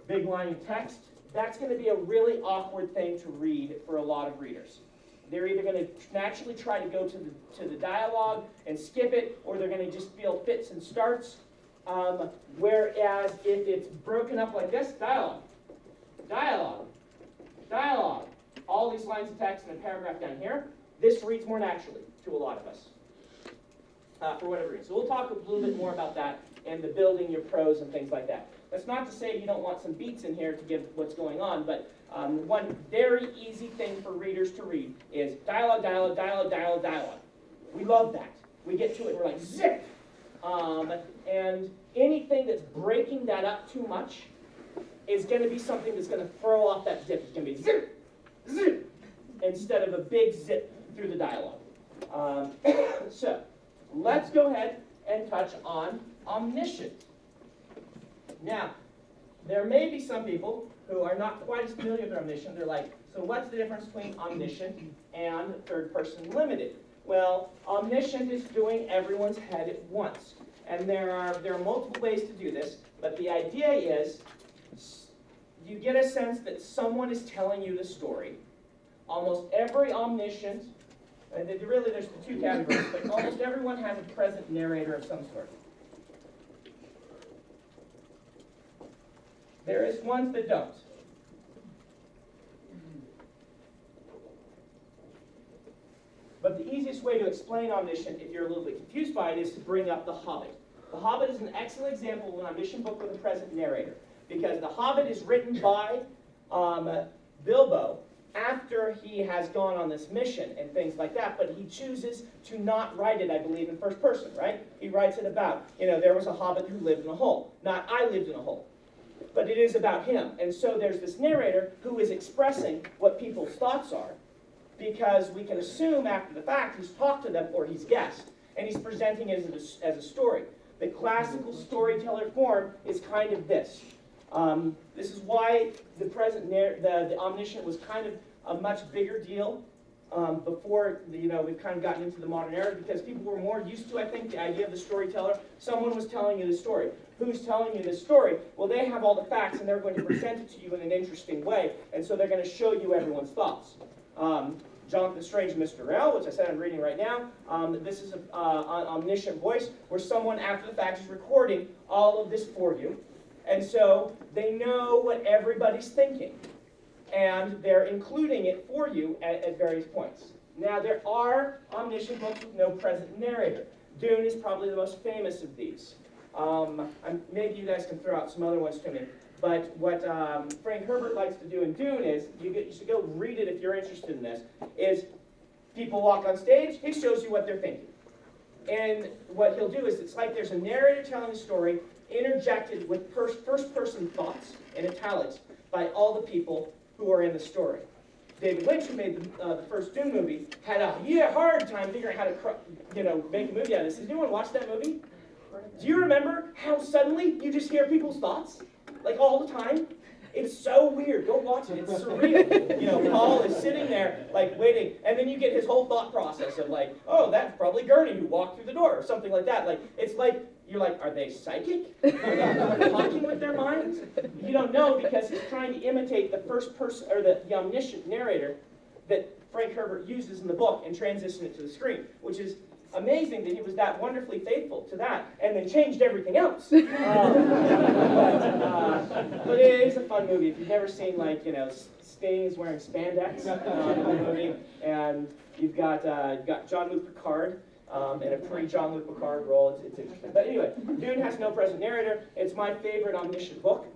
big line of text, that's going to be a really awkward thing to read for a lot of readers. They're either going to naturally try to go to the dialogue and skip it, or they're going to just feel fits and starts. Whereas if it's broken up like this, dialogue, dialogue, dialogue, all these lines of text and a paragraph down here, this reads more naturally to a lot of us, for whatever reason. So we'll talk a little bit more about that and the building your prose and things like that. That's not to say you don't want some beats in here to give what's going on, but one very easy thing for readers to read is dialogue, dialogue, dialogue, dialogue, dialogue. We love that. We get to it and we're like, zip! And anything that's breaking that up too much is going to be something that's going to throw off that zip. It's going to be zip, zip, instead of a big zip through the dialogue. So let's go ahead and touch on Omniscient. Now, there may be some people who are not quite as familiar with Omniscient. They're like, so what's the difference between Omniscient and third person limited? Well, Omniscient is doing everyone's head at once. And there are multiple ways to do this, but the idea is you get a sense that someone is telling you the story. Almost every omniscient, and really there's the two categories, but almost everyone has a present narrator of some sort. There is ones that don't. But the easiest way to explain omniscient, if you're a little bit confused by it, is to bring up The Hobbit. The Hobbit is an excellent example of an omniscient book with a present narrator, because The Hobbit is written by Bilbo after he has gone on this mission and things like that, but he chooses to not write it, I believe, in first person, right? He writes it about, there was a hobbit who lived in a hole, not I lived in a hole. But it is about him. And so there's this narrator who is expressing what people's thoughts are, because we can assume after the fact he's talked to them or he's guessed, and he's presenting it as a story. The classical storyteller form is kind of this. This is why the omniscient was kind of a much bigger deal before we've kind of gotten into the modern era, because people were more used to, I think, the idea of the storyteller. Someone was telling you the story. Who's telling you the story? Well, they have all the facts, and they're going to present it to you in an interesting way, and so they're going to show you everyone's thoughts. Jonathan Strange and Mr. Rell, which I said I'm reading right now, this is an omniscient voice where someone after the fact is recording all of this for you. And so they know what everybody's thinking, and they're including it for you at various points. Now, there are omniscient books with no present narrator. Dune is probably the most famous of these. Maybe you guys can throw out some other ones to me. But what Frank Herbert likes to do in Dune is, you should go read it if you're interested in this, is people walk on stage, he shows you what they're thinking. And what he'll do is, it's like there's a narrator telling a story, interjected with first-person thoughts in italics by all the people who are in the story. David Lynch, who made the first Dune movie, had a hard time figuring out how to make a movie out of this. Did anyone watch that movie? Do you remember how suddenly you just hear people's thoughts? Like all the time? It's so weird. Go watch it. It's surreal. Paul is sitting there, like, waiting, and then you get his whole thought process of, like, oh, that's probably Gurney who walked through the door, or something like that. Like, it's like, you're like, are they psychic? Are they talking with their minds? You don't know, because he's trying to imitate the first person, or the omniscient narrator that Frank Herbert uses in the book and transition it to the screen, which is amazing that he was that wonderfully faithful to that, and then changed everything else. But it is a fun movie. If you've never seen, like, Sting is wearing spandex in the movie, and you've got Jean-Luc Picard in a pre-Jean-Luc Picard role. It's interesting. But anyway, Dune has no present narrator. It's my favorite omniscient book,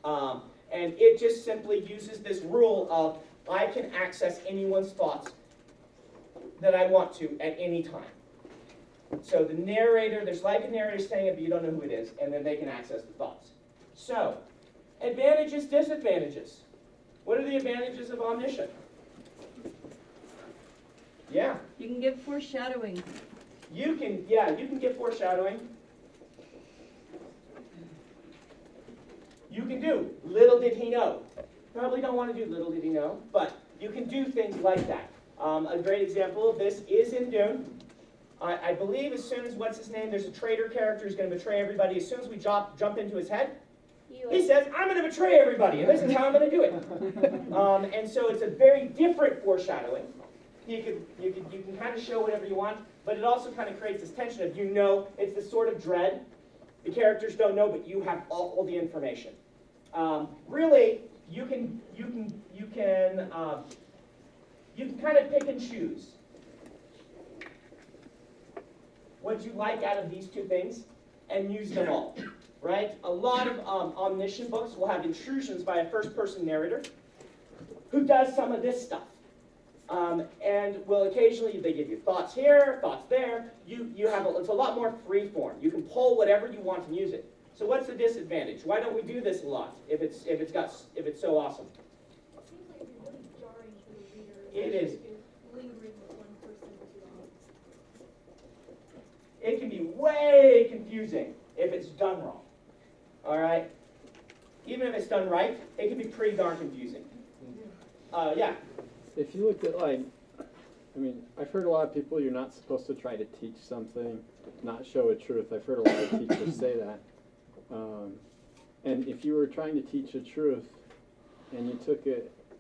and it just simply uses this rule of I can access anyone's thoughts that I want to at any time. So the narrator, there's like a narrator saying it, but you don't know who it is, and then they can access the thoughts. So, advantages, disadvantages. What are the advantages of omniscient? Yeah. You can give foreshadowing. You can get foreshadowing. You can do little did he know. Probably don't want to do little did he know, but you can do things like that. A great example of this is in Dune. I believe as soon as, there's a traitor character who's going to betray everybody. As soon as we jump into his head, he says, I'm going to betray everybody, and this is how I'm going to do it. And so it's a very different foreshadowing. You can kind of show whatever you want, but it also kind of creates this tension of, it's this sort of dread. The characters don't know, but you have all the information. Really, you can kind of pick and choose what you like out of these two things and use them all, right? A lot of omniscient books will have intrusions by a first-person narrator who does some of this stuff. And will occasionally, they give you thoughts here, thoughts there. It's a lot more free form. You can pull whatever you want and use it. So what's the disadvantage? Why don't we do this a lot if it's so awesome? It seems like it's really jarring for the reader. It is. If you're lingering with one person too long. It can be way confusing if it's done wrong. All right? Even if it's done right, it can be pretty darn confusing. Yeah. If you looked at, I've heard a lot of people, you're not supposed to try to teach something, not show a truth. I've heard a lot of teachers say that. And if you were trying to teach a truth, and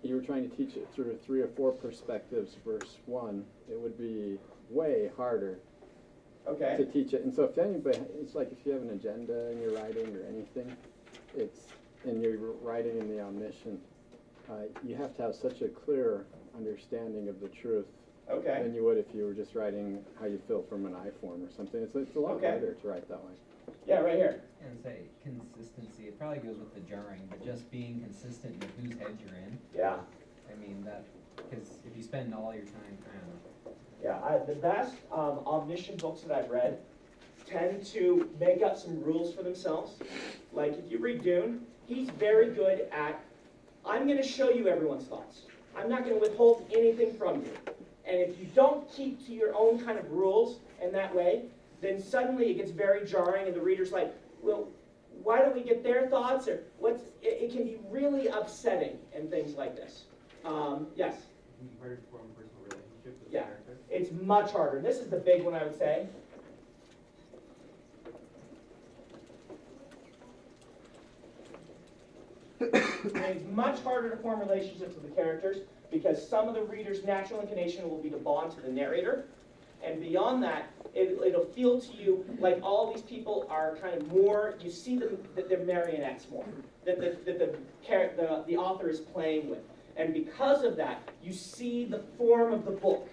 you were trying to teach it through 3 or 4 perspectives versus one, it would be way harder Okay. to teach it. And so if anybody, it's like if you have an agenda in your writing or anything, and you're writing in the Omniscient, you have to have such a clear understanding of the truth Okay. than you would if you were just writing how you feel from an I-form or something. It's a lot Okay. harder to write that way. Yeah, right here. And say consistency, it probably goes with the jarring, but just being consistent with whose head you're in. Yeah. I mean, that, because if you spend all your time, I don't know. Yeah, the best Omniscient books that I've read tend to make up some rules for themselves. Like if you read Dune, he's very good at, I'm going to show you everyone's thoughts. I'm not going to withhold anything from you. And if you don't keep to your own kind of rules in that way, then suddenly it gets very jarring and the reader's like, well, why don't we get their thoughts? Or it can be really upsetting and things like this. Yes? Harder to form a personal relationship with Yeah. the character. It's much harder. This is the big one, I would say. It's much harder to form relationships with the characters because some of the reader's natural inclination will be to bond to the narrator. And beyond that, it'll feel to you like all these people are kind of more, you see them, that they're marionettes more, that the author is playing with. And because of that, you see the form of the book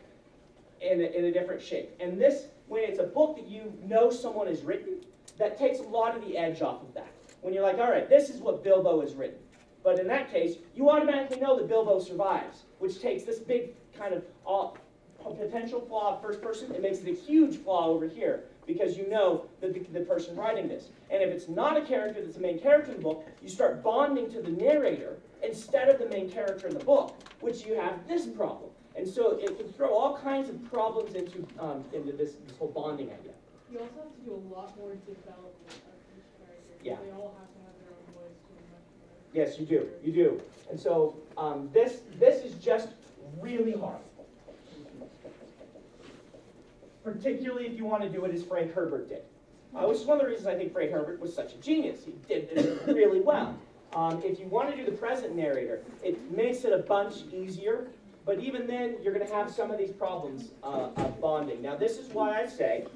in a different shape. And this, when it's a book that you know someone has written, that takes a lot of the edge off of that. When you're like, all right, this is what Bilbo has written. But in that case, you automatically know that Bilbo survives, which takes this big kind of potential flaw of first person and makes it a huge flaw over here, because you know that the person writing this. And if it's not a character that's the main character in the book, you start bonding to the narrator instead of the main character in the book, which you have this problem. And so it can throw all kinds of problems into this whole bonding idea. You also have to do a lot more development of each character. Yeah. They all have to have their own voice to be much more. Yes, you do. You do. And so this is just really hard. Particularly if you want to do it as Frank Herbert did. Which is one of the reasons I think Frank Herbert was such a genius. He did this really well. If you want to do the present narrator, it makes it a bunch easier. But even then, you're going to have some of these problems of bonding. Now, this is why I say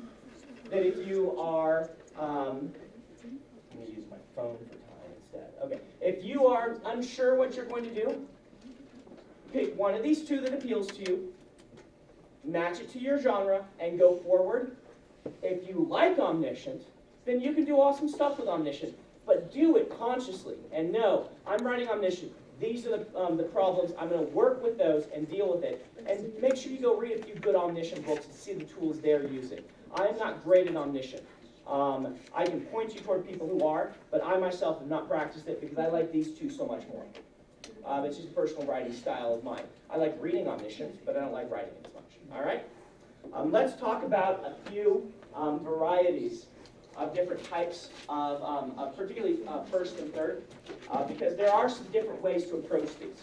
that if you are, let me use my phone for time instead. Okay, if you are unsure what you're going to do, pick one of these two that appeals to you, match it to your genre, and go forward. If you like Omniscient, then you can do awesome stuff with Omniscient. But do it consciously and know, I'm writing Omniscient. These are the problems. I'm going to work with those and deal with it. And make sure you go read a few good Omniscient books and see the tools they're using. I'm not great at Omniscient. I can point you toward people who are, but I myself have not practiced it because I like these two so much more. It's just a personal writing style of mine. I like reading Omniscient, but I don't like writing it as much. All right? Let's talk about a few varieties of different types of particularly first and third, because there are some different ways to approach these.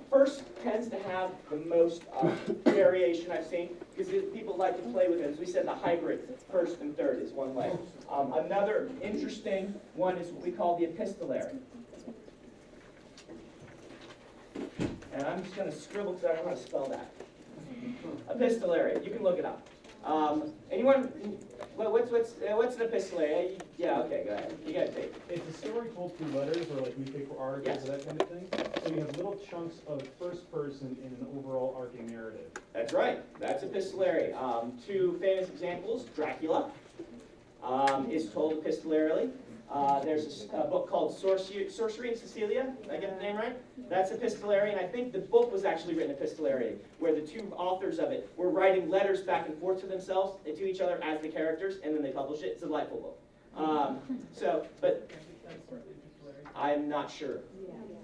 First tends to have the most variation I've seen, because people like to play with it. As we said, the hybrid first and third is one way. Another interesting one is what we call the epistolary. And I'm just going to scribble because I don't know how to spell that. Epistolary. You can look it up. Anyone? What's an epistolary? Yeah. Okay. Go ahead. You got to take it. It's a story told through letters or like newspaper articles or that kind of thing. So you have little chunks of first person in an overall arcing narrative. That's right. That's epistolary. Two famous examples. Dracula is told epistolarily. There's a book called Sorcery and Cecilia. Did I get the name right? That's epistolary, and I think the book was actually written epistolary, where the two authors of it were writing letters back and forth to themselves and to each other as the characters, and then they publish it. It's a delightful book. But I'm not sure.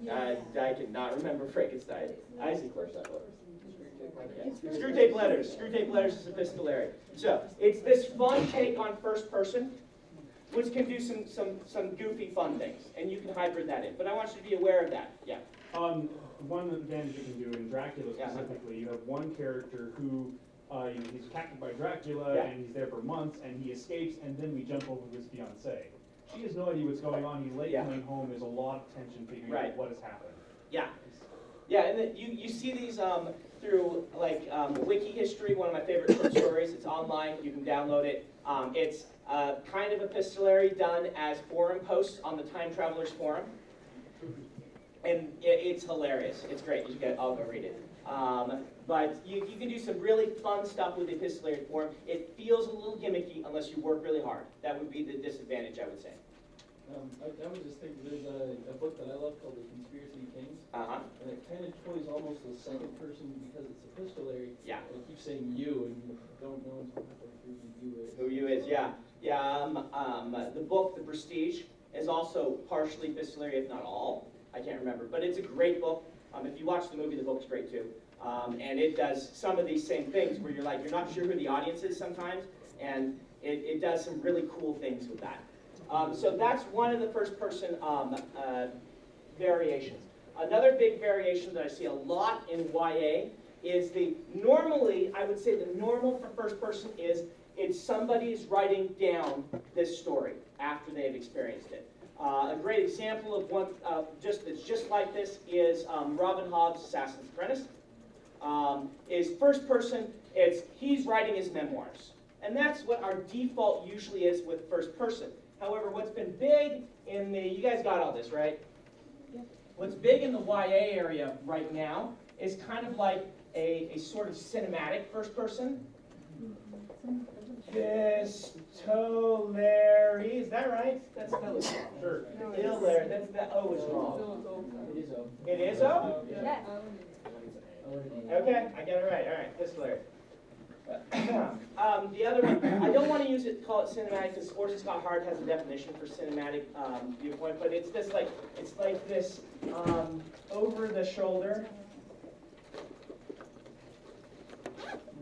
I cannot remember Frankenstein. Isaac loves that book. Screwtape Letters. Screwtape Letters is epistolary. So it's this fun take on first person, which can do some goofy fun things, and you can hybrid that in. But I want you to be aware of that. Yeah. One advantage you can do in Dracula specifically, you have one character who he's captured by Dracula, and he's there for months, and he escapes, and then we jump over to his fiancée. she has no idea what's going on. He's late Yeah. coming home. There's a lot of tension figuring Right. out what has happened. Yeah. Yeah, and then you see these through like Wiki History, one of my favorite short stories. It's online, you can download it. It's kind of epistolary done as forum posts on the Time Travelers Forum. And it's hilarious. It's great. I'll go read it. But you can do some really fun stuff with the epistolary form. It feels a little gimmicky unless you work really hard. That would be the disadvantage, I would say. I was just thinking, there's a book that I love called The Conspiracy Kings. Uh-huh. And it kind of toys almost the second person because it's epistolary. Yeah. It keeps saying you, and you don't know until halfway through who you is. Who you is, yeah. Yeah, the book, The Prestige, is also partially epistolary, if not all. I can't remember, but it's a great book. If you watch the movie, the book's great too. And it does some of these same things where you're not sure who the audience is sometimes, and it does some really cool things with that. So that's one of the first person variations. Another big variation that I see a lot in YA is normally, I would say the normal for first person is it's somebody's writing down this story after they've experienced it. A great example of one that's just like this is Robin Hobb's Assassin's Apprentice. Is first person, he's writing his memoirs. And that's what our default usually is with first person. However, what's been big you guys got all this, right? Yep. What's big in the YA area right now is kind of like a sort of cinematic first person. Epistolary, is that right? That's spelled Sure. Epistolary, that O is wrong. It is O. It is O? Yes. Okay, I got it right. All right, epistolary. The other one, I don't want to call it cinematic because Orson Scott Hard has a definition for cinematic viewpoint, but it's like this over the shoulder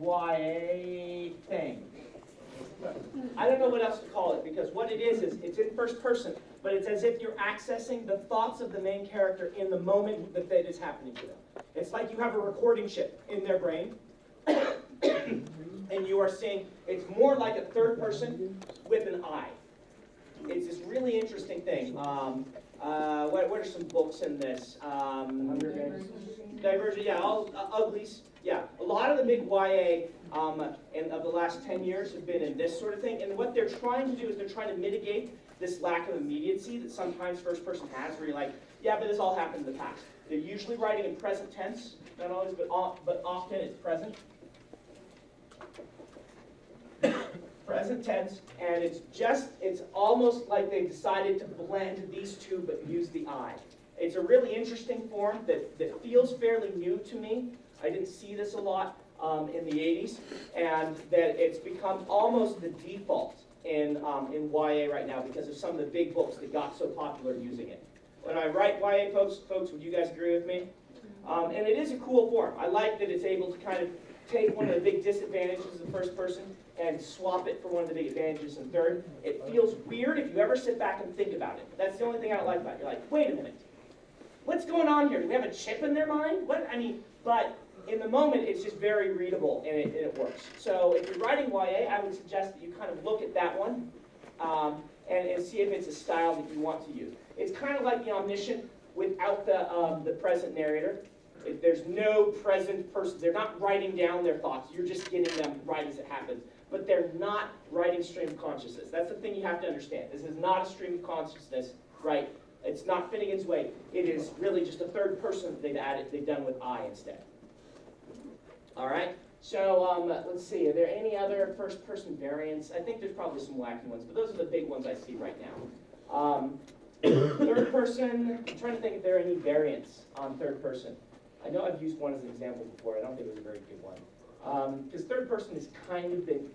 YA thing. I don't know what else to call it because what it is it's in first person, but it's as if you're accessing the thoughts of the main character in the moment that is happening to them. It's like you have a recording chip in their brain. And you are seeing, it's more like a third person with an eye. It's this really interesting thing. What are some books in this? Divergent, yeah, Uglies. Yeah, a lot of the big YA of the last 10 years have been in this sort of thing. And what they're trying to do is they're trying to mitigate this lack of immediacy that sometimes first person has, where you're like, yeah, but this all happened in the past. They're usually writing in present tense, not always, but often it's present. Present tense, and it's almost like they decided to blend these two but use the I. It's a really interesting form that feels fairly new to me. I didn't see this a lot in the 80s, and that it's become almost the default in YA right now because of some of the big books that got so popular using it. When I write YA folks, would you guys agree with me? And it is a cool form. I like that it's able to kind of take one of the big disadvantages of first person and swap it for one of the big advantages in third. It feels weird if you ever sit back and think about it. That's the only thing I don't like about it. You're like, wait a minute. What's going on here? Do we have a chip in their mind? But in the moment, it's just very readable and it works. So if you're writing YA, I would suggest that you kind of look at that one and see if it's a style that you want to use. It's kind of like the Omniscient without the present narrator. There's no present person. They're not writing down their thoughts. You're just getting them right as it happens. But they're not writing stream of consciousness. That's the thing you have to understand. This is not a stream of consciousness, right? It's not Finnegan's Wake. It is really just a third person that they've done with I instead. All right? So let's see. Are there any other first person variants? I think there's probably some wacky ones, but those are the big ones I see right now. Third person, I'm trying to think if there are any variants on third person. I know I've used one as an example before. I don't think it was a very good one. Because third person has kind of been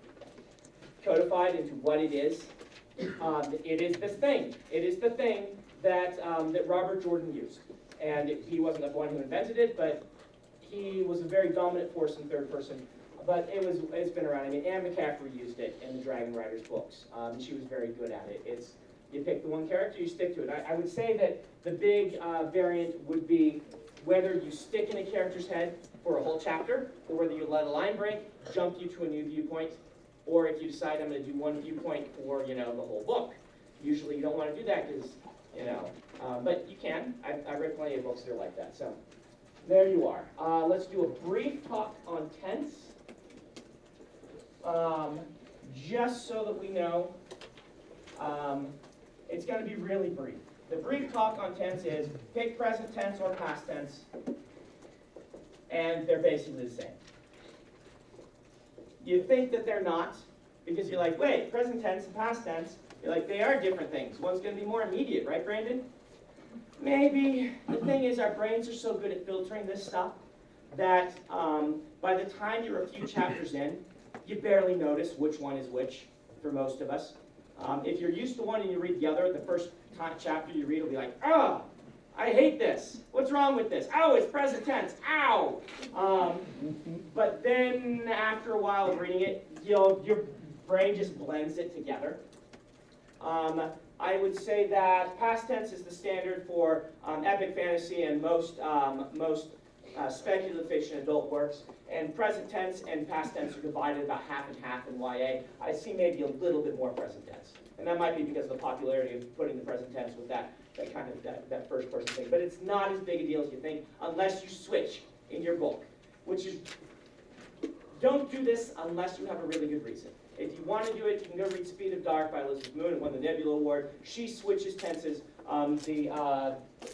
codified into what it is. It is this thing. It is the thing that Robert Jordan used. And he wasn't the one who invented it, but he was a very dominant force in third person. But it's been around. I mean, Anne McCaffrey used it in the Dragon Riders books. And she was very good at it. You pick the one character, you stick to it. I would say that the big variant would be whether you stick in a character's head for a whole chapter, or whether you let a line break, jump you to a new viewpoint, or if you decide I'm going to do one viewpoint for the whole book, Usually you don't want to do that because, but you can. I've read plenty of books that are like that. So there you are. Let's do a brief talk on tense. Just so that we know, it's going to be really brief. The brief talk on tense is pick present tense or past tense, and they're basically the same. You think that they're not, because you're like, wait, present tense and past tense, you're like, they are different things. One's going to be more immediate, right, Brandon? Maybe. The thing is, our brains are so good at filtering this stuff that by the time you're a few chapters in, you barely notice which one is which for most of us. If you're used to one and you read the other, the first chapter you read will be like, oh, I hate this. What's wrong with this? Oh, it's present tense. Ow! But then after a while of reading it, your brain just blends it together. I would say that past tense is the standard for epic fantasy and most speculative fiction adult works, and present tense and past tense are divided about half and half in YA. I see maybe a little bit more present tense, and that might be because of the popularity of putting the present tense with that kind of that first person thing. But it's not as big a deal as you think, unless you switch in your book, which is, don't do this unless you have a really good reason. If you want to do it, you can go read Speed of Dark by Elizabeth Moon and won the Nebula Award. She switches tenses. The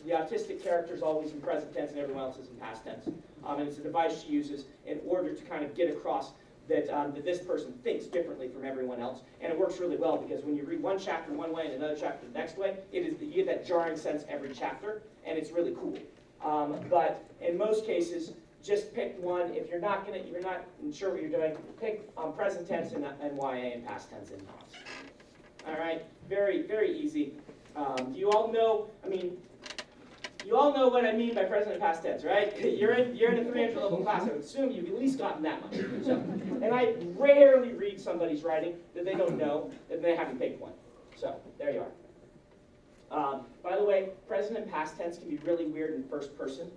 autistic character is always in present tense and everyone else is in past tense. And it's a device she uses in order to kind of get across that, that this person thinks differently from everyone else. And it works really well because when you read one chapter one way and another chapter the next way, you get that jarring sense every chapter, and it's really cool. But in most cases, just pick one. If you're not sure what you're doing, pick present tense in YA and past tense in NOS. All right, very, very easy. You all know what I mean by present and past tense, right? You're in a 300 level class. I would assume you've at least gotten that much. So, and I rarely read somebody's writing that they don't know that they haven't picked one. So there you are. By the way, present and past tense can be really weird in first person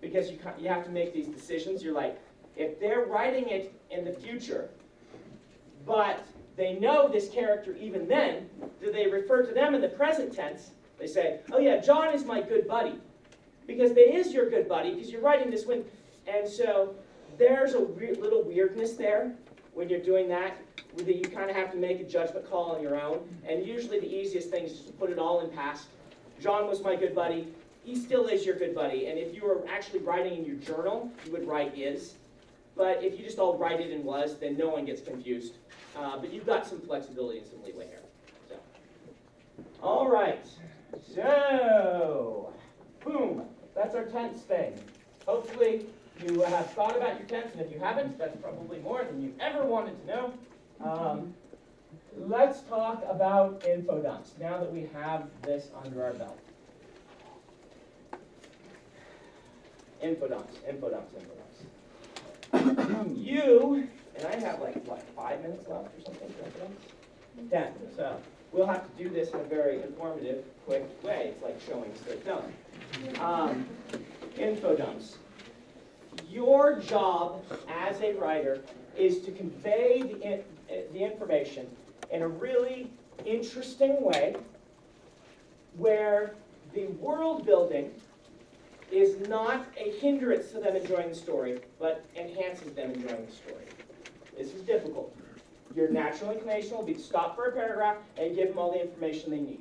because you have to make these decisions. You're like, if they're writing it in the future, but they know this character even then, do they refer to them in the present tense? They say, oh yeah, John is my good buddy. Because they is your good buddy, because you're writing this when, and so there's a little weirdness there when you're doing that you kind of have to make a judgment call on your own. And usually the easiest thing is just to put it all in past. John was my good buddy. He still is your good buddy. And if you were actually writing in your journal, you would write is. But if you just all write it in was, then no one gets confused. But you've got some flexibility and some leeway here. So, all right. So, boom. That's our tense thing. Hopefully you have thought about your tense, and if you haven't, that's probably more than you ever wanted to know. Let's talk about info dumps now that we have this under our belt. Info dumps. You, and I have like, what, 5 minutes left or something for info dumps? 10. So we'll have to do this in a very informative, quick way. It's like showing straight done. Info dumps. Your job as a writer is to convey the information in a really interesting way where the world building is not a hindrance to them enjoying the story, but enhances them enjoying the story. This is difficult. Your natural inclination will be to stop for a paragraph and give them all the information they need.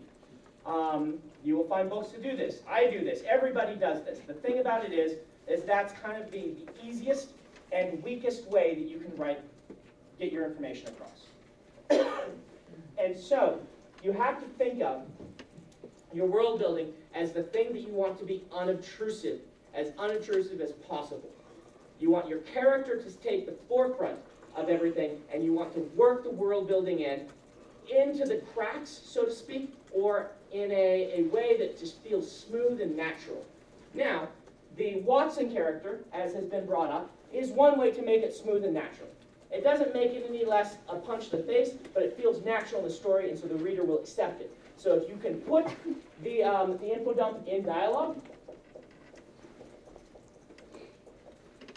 You will find books to do this. I do this. Everybody does this. The thing about it is that's kind of the easiest and weakest way that you can get your information across. And so you have to think of your world building as the thing that you want to be unobtrusive as possible. You want your character to take the forefront of everything, and you want to work the world building into the cracks, so to speak, or in a way that just feels smooth and natural. Now, the Watson character, as has been brought up, is one way to make it smooth and natural. It doesn't make it any less a punch to the face, but it feels natural in the story, and so the reader will accept it. So if you can put the info dump in dialogue,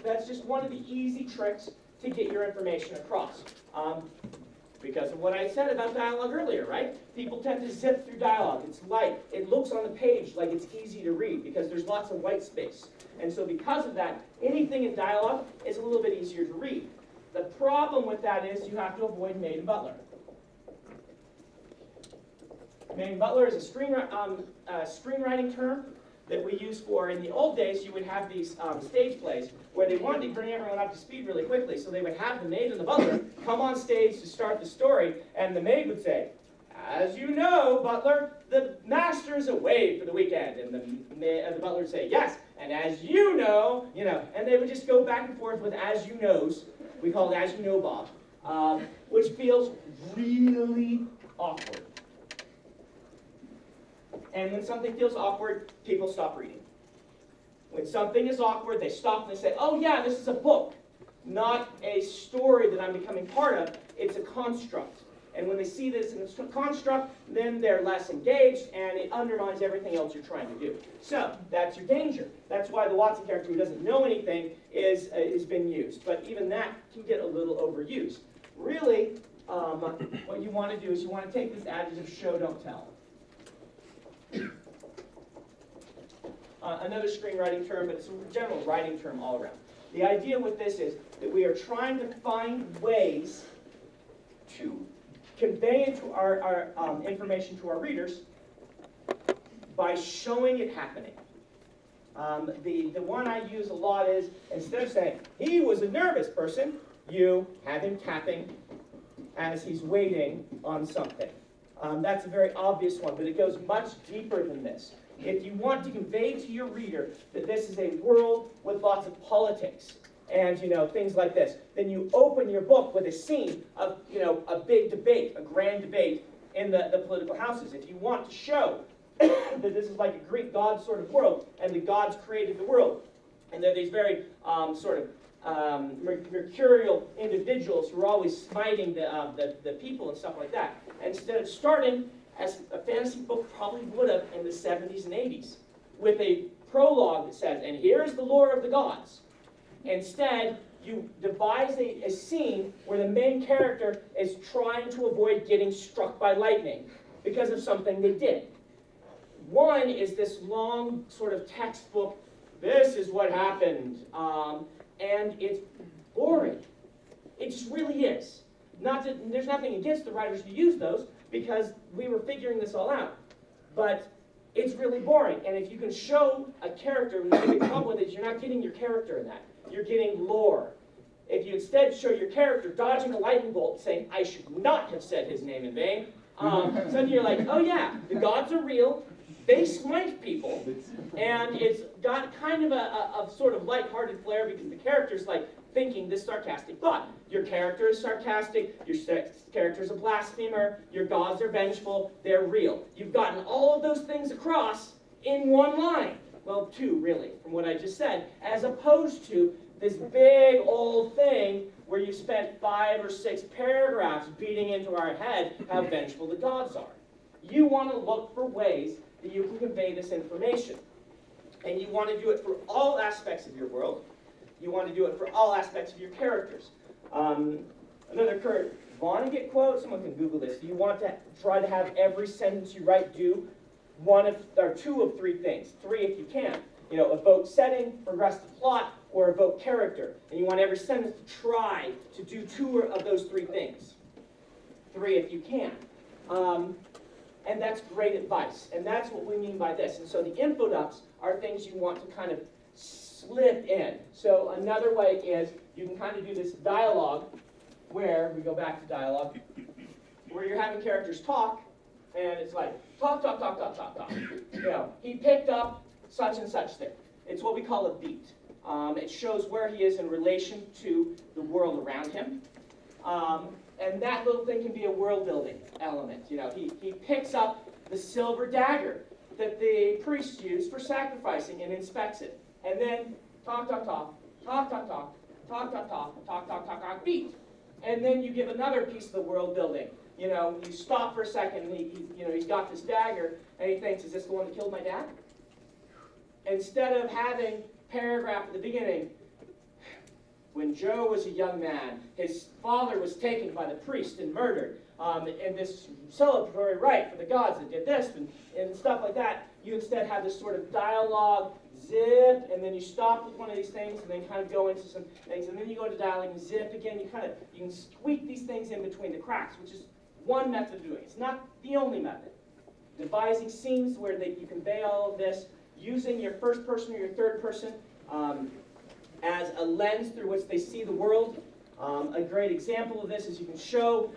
that's just one of the easy tricks to get your information across. because of what I said about dialogue earlier, right? People tend to zip through dialogue. It's light. It looks on the page like it's easy to read because there's lots of white space. And so because of that, anything in dialogue is a little bit easier to read. The problem with that is you have to avoid maid and butler. Maid and butler is a screenwriting term that we use for, in the old days, you would have these stage plays where they wanted to bring everyone up to speed really quickly. So they would have the maid and the butler come on stage to start the story, and the maid would say, "As you know, butler, the master is away for the weekend." And the butler would say, "Yes, and as you know," and they would just go back and forth with "as you knows." We call it "as you know, Bob," which feels really awkward. And when something feels awkward, people stop reading. When something is awkward, they stop and they say, "Oh yeah, this is a book, not a story that I'm becoming part of. It's a construct." And when they see this in a construct, then they're less engaged, and it undermines everything else you're trying to do. So that's your danger. That's why the Watson character who doesn't know anything is been used. But even that can get a little overused. Really, what you want to do is you want to take this adjective show, don't tell. Another screenwriting term, but it's a general writing term all around. The idea with this is that we are trying to find ways to convey into our information to our readers by showing it happening. The one I use a lot is, instead of saying, "He was a nervous person," you have him tapping as he's waiting on something. That's a very obvious one, but it goes much deeper than this. If you want to convey to your reader that this is a world with lots of politics and things like this, then you open your book with a scene of a big debate, a grand debate in the political houses. If you want to show that this is like a Greek god sort of world and the gods created the world, and they're these very mercurial individuals who are always smiting the people and stuff like that. Instead of starting, as a fantasy book probably would have in the 70s and 80s, with a prologue that says, "And here is the lore of the gods." Instead, you devise a scene where the main character is trying to avoid getting struck by lightning because of something they did. One is this long sort of textbook, "This is what happened," and it's boring. It just really is. There's nothing against the writers who use those, because we were figuring this all out. But it's really boring. And if you can show a character, and the problem with it is you're not getting your character in that. You're getting lore. If you instead show your character dodging a lightning bolt, saying, "I should not have said his name in vain," suddenly you're like, "Oh yeah, the gods are real. They smite people." And it's got kind of a sort of lighthearted flair because the character's like thinking this sarcastic thought. Your character is sarcastic, your character is a blasphemer, your gods are vengeful, they're real. You've gotten all of those things across in one line. Well, two, really, from what I just said, as opposed to this big old thing where you spent 5 or 6 paragraphs beating into our head how vengeful the gods are. You want to look for ways that you can convey this information. And you want to do it for all aspects of your world. You want to do it for all aspects of your characters. Another Kurt Vonnegut quote, someone can Google this. You want to try to have every sentence you write do two of three things. 3 if you can. Evoke setting, progress the plot, or evoke character. And you want every sentence to try to do 2 of those 3 things. 3 if you can. And that's great advice. And that's what we mean by this. And so the infodumps are things you want to kind of slip in. So another way is you can kind of do this dialogue where, we go back to dialogue, where you're having characters talk, and it's like, talk, talk, talk, talk, talk, talk. He picked up such and such thing. It's what we call a beat. It shows where he is in relation to the world around him. And that little thing can be a world-building element. He picks up the silver dagger that the priest used for sacrificing and inspects it. And then talk, talk, talk, talk, talk, talk, talk, talk, talk, talk, talk, talk, talk, beat. And then you give another piece of the world building. You stop for a second, and he's got this dagger, and he thinks, "Is this the one that killed my dad?" Instead of having paragraph at the beginning, When Joe was a young man, his father was taken by the priest and murdered. In this celebratory rite for the gods that did this and stuff like that, you instead have this sort of dialogue, zip, and then you stop with one of these things and then kind of go into some things, and then you go to dialogue and zip again. You can squeak these things in between the cracks, which is one method of doing it. It's not the only method. Devising scenes where you convey all of this, using your first person or your third person as a lens through which they see the world. A great example of this is you can show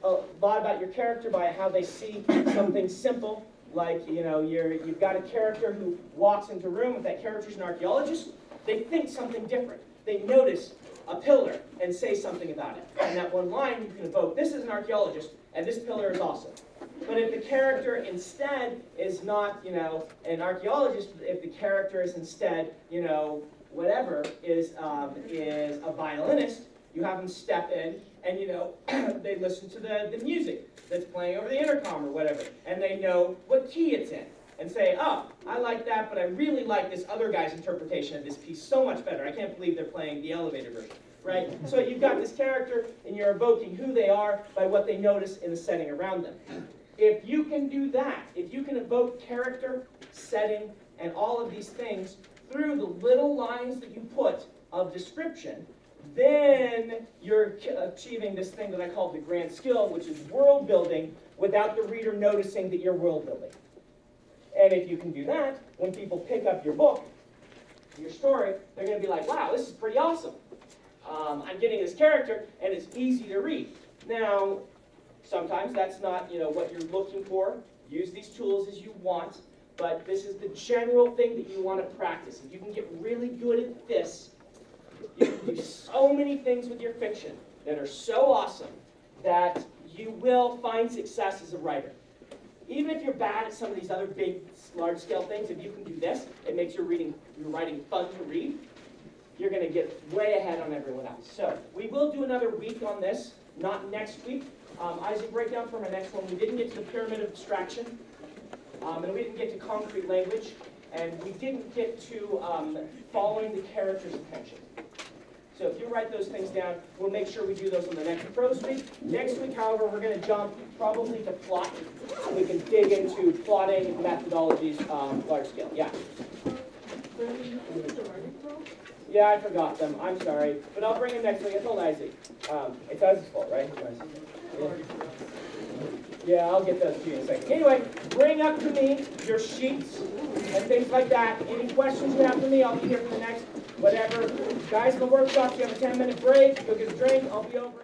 a lot about your character by how they see something simple, like you've got a character who walks into a room. If that character's an archaeologist, they think something different. They notice a pillar and say something about it. And that one line you can evoke, this is an archaeologist, and this pillar is awesome. But if the character instead is not, an archaeologist, if the character is instead, whatever, is a violinist, you have them step in and, they listen to the music that's playing over the intercom or whatever, and they know what key it's in, and say, oh, I like that, but I really like this other guy's interpretation of this piece so much better. I can't believe they're playing the elevator version, right? So you've got this character, and you're evoking who they are by what they notice in the setting around them. If you can do that, if you can evoke character, setting, and all of these things through the little lines that you put of description, then you're achieving this thing that I call the grand skill, which is world building without the reader noticing that you're world building. And if you can do that, when people pick up your book, your story, they're going to be like, wow, this is pretty awesome. I'm getting this character, and it's easy to read. Now, sometimes that's not what you're looking for. Use these tools as you want, but this is the general thing that you want to practice. If you can get really good at this, you can do so many things with your fiction that are so awesome that you will find success as a writer. Even if you're bad at some of these other big, large-scale things, if you can do this, it makes your writing fun to read. You're going to get way ahead on everyone else. So we will do another week on this, not next week. Isaac, break down for my next one. We didn't get to the pyramid of abstraction, and we didn't get to concrete language, and we didn't get to following the character's attention. So if you write those things down, we'll make sure we do those on the next prose week. Next week, however, we're going to jump probably to plot, so we can dig into plotting methodologies, large scale. Yeah. Yeah, I forgot them. I'm sorry, but I'll bring them next week. I told Isaac. It's Isaac's fault, right? Yeah, I'll get those to you in a second. Anyway, bring up to me your sheets and things like that. Any questions you have for me, I'll be here for the next whatever. Guys in the workshop, you have a 10-minute break. Go get a drink. I'll be over.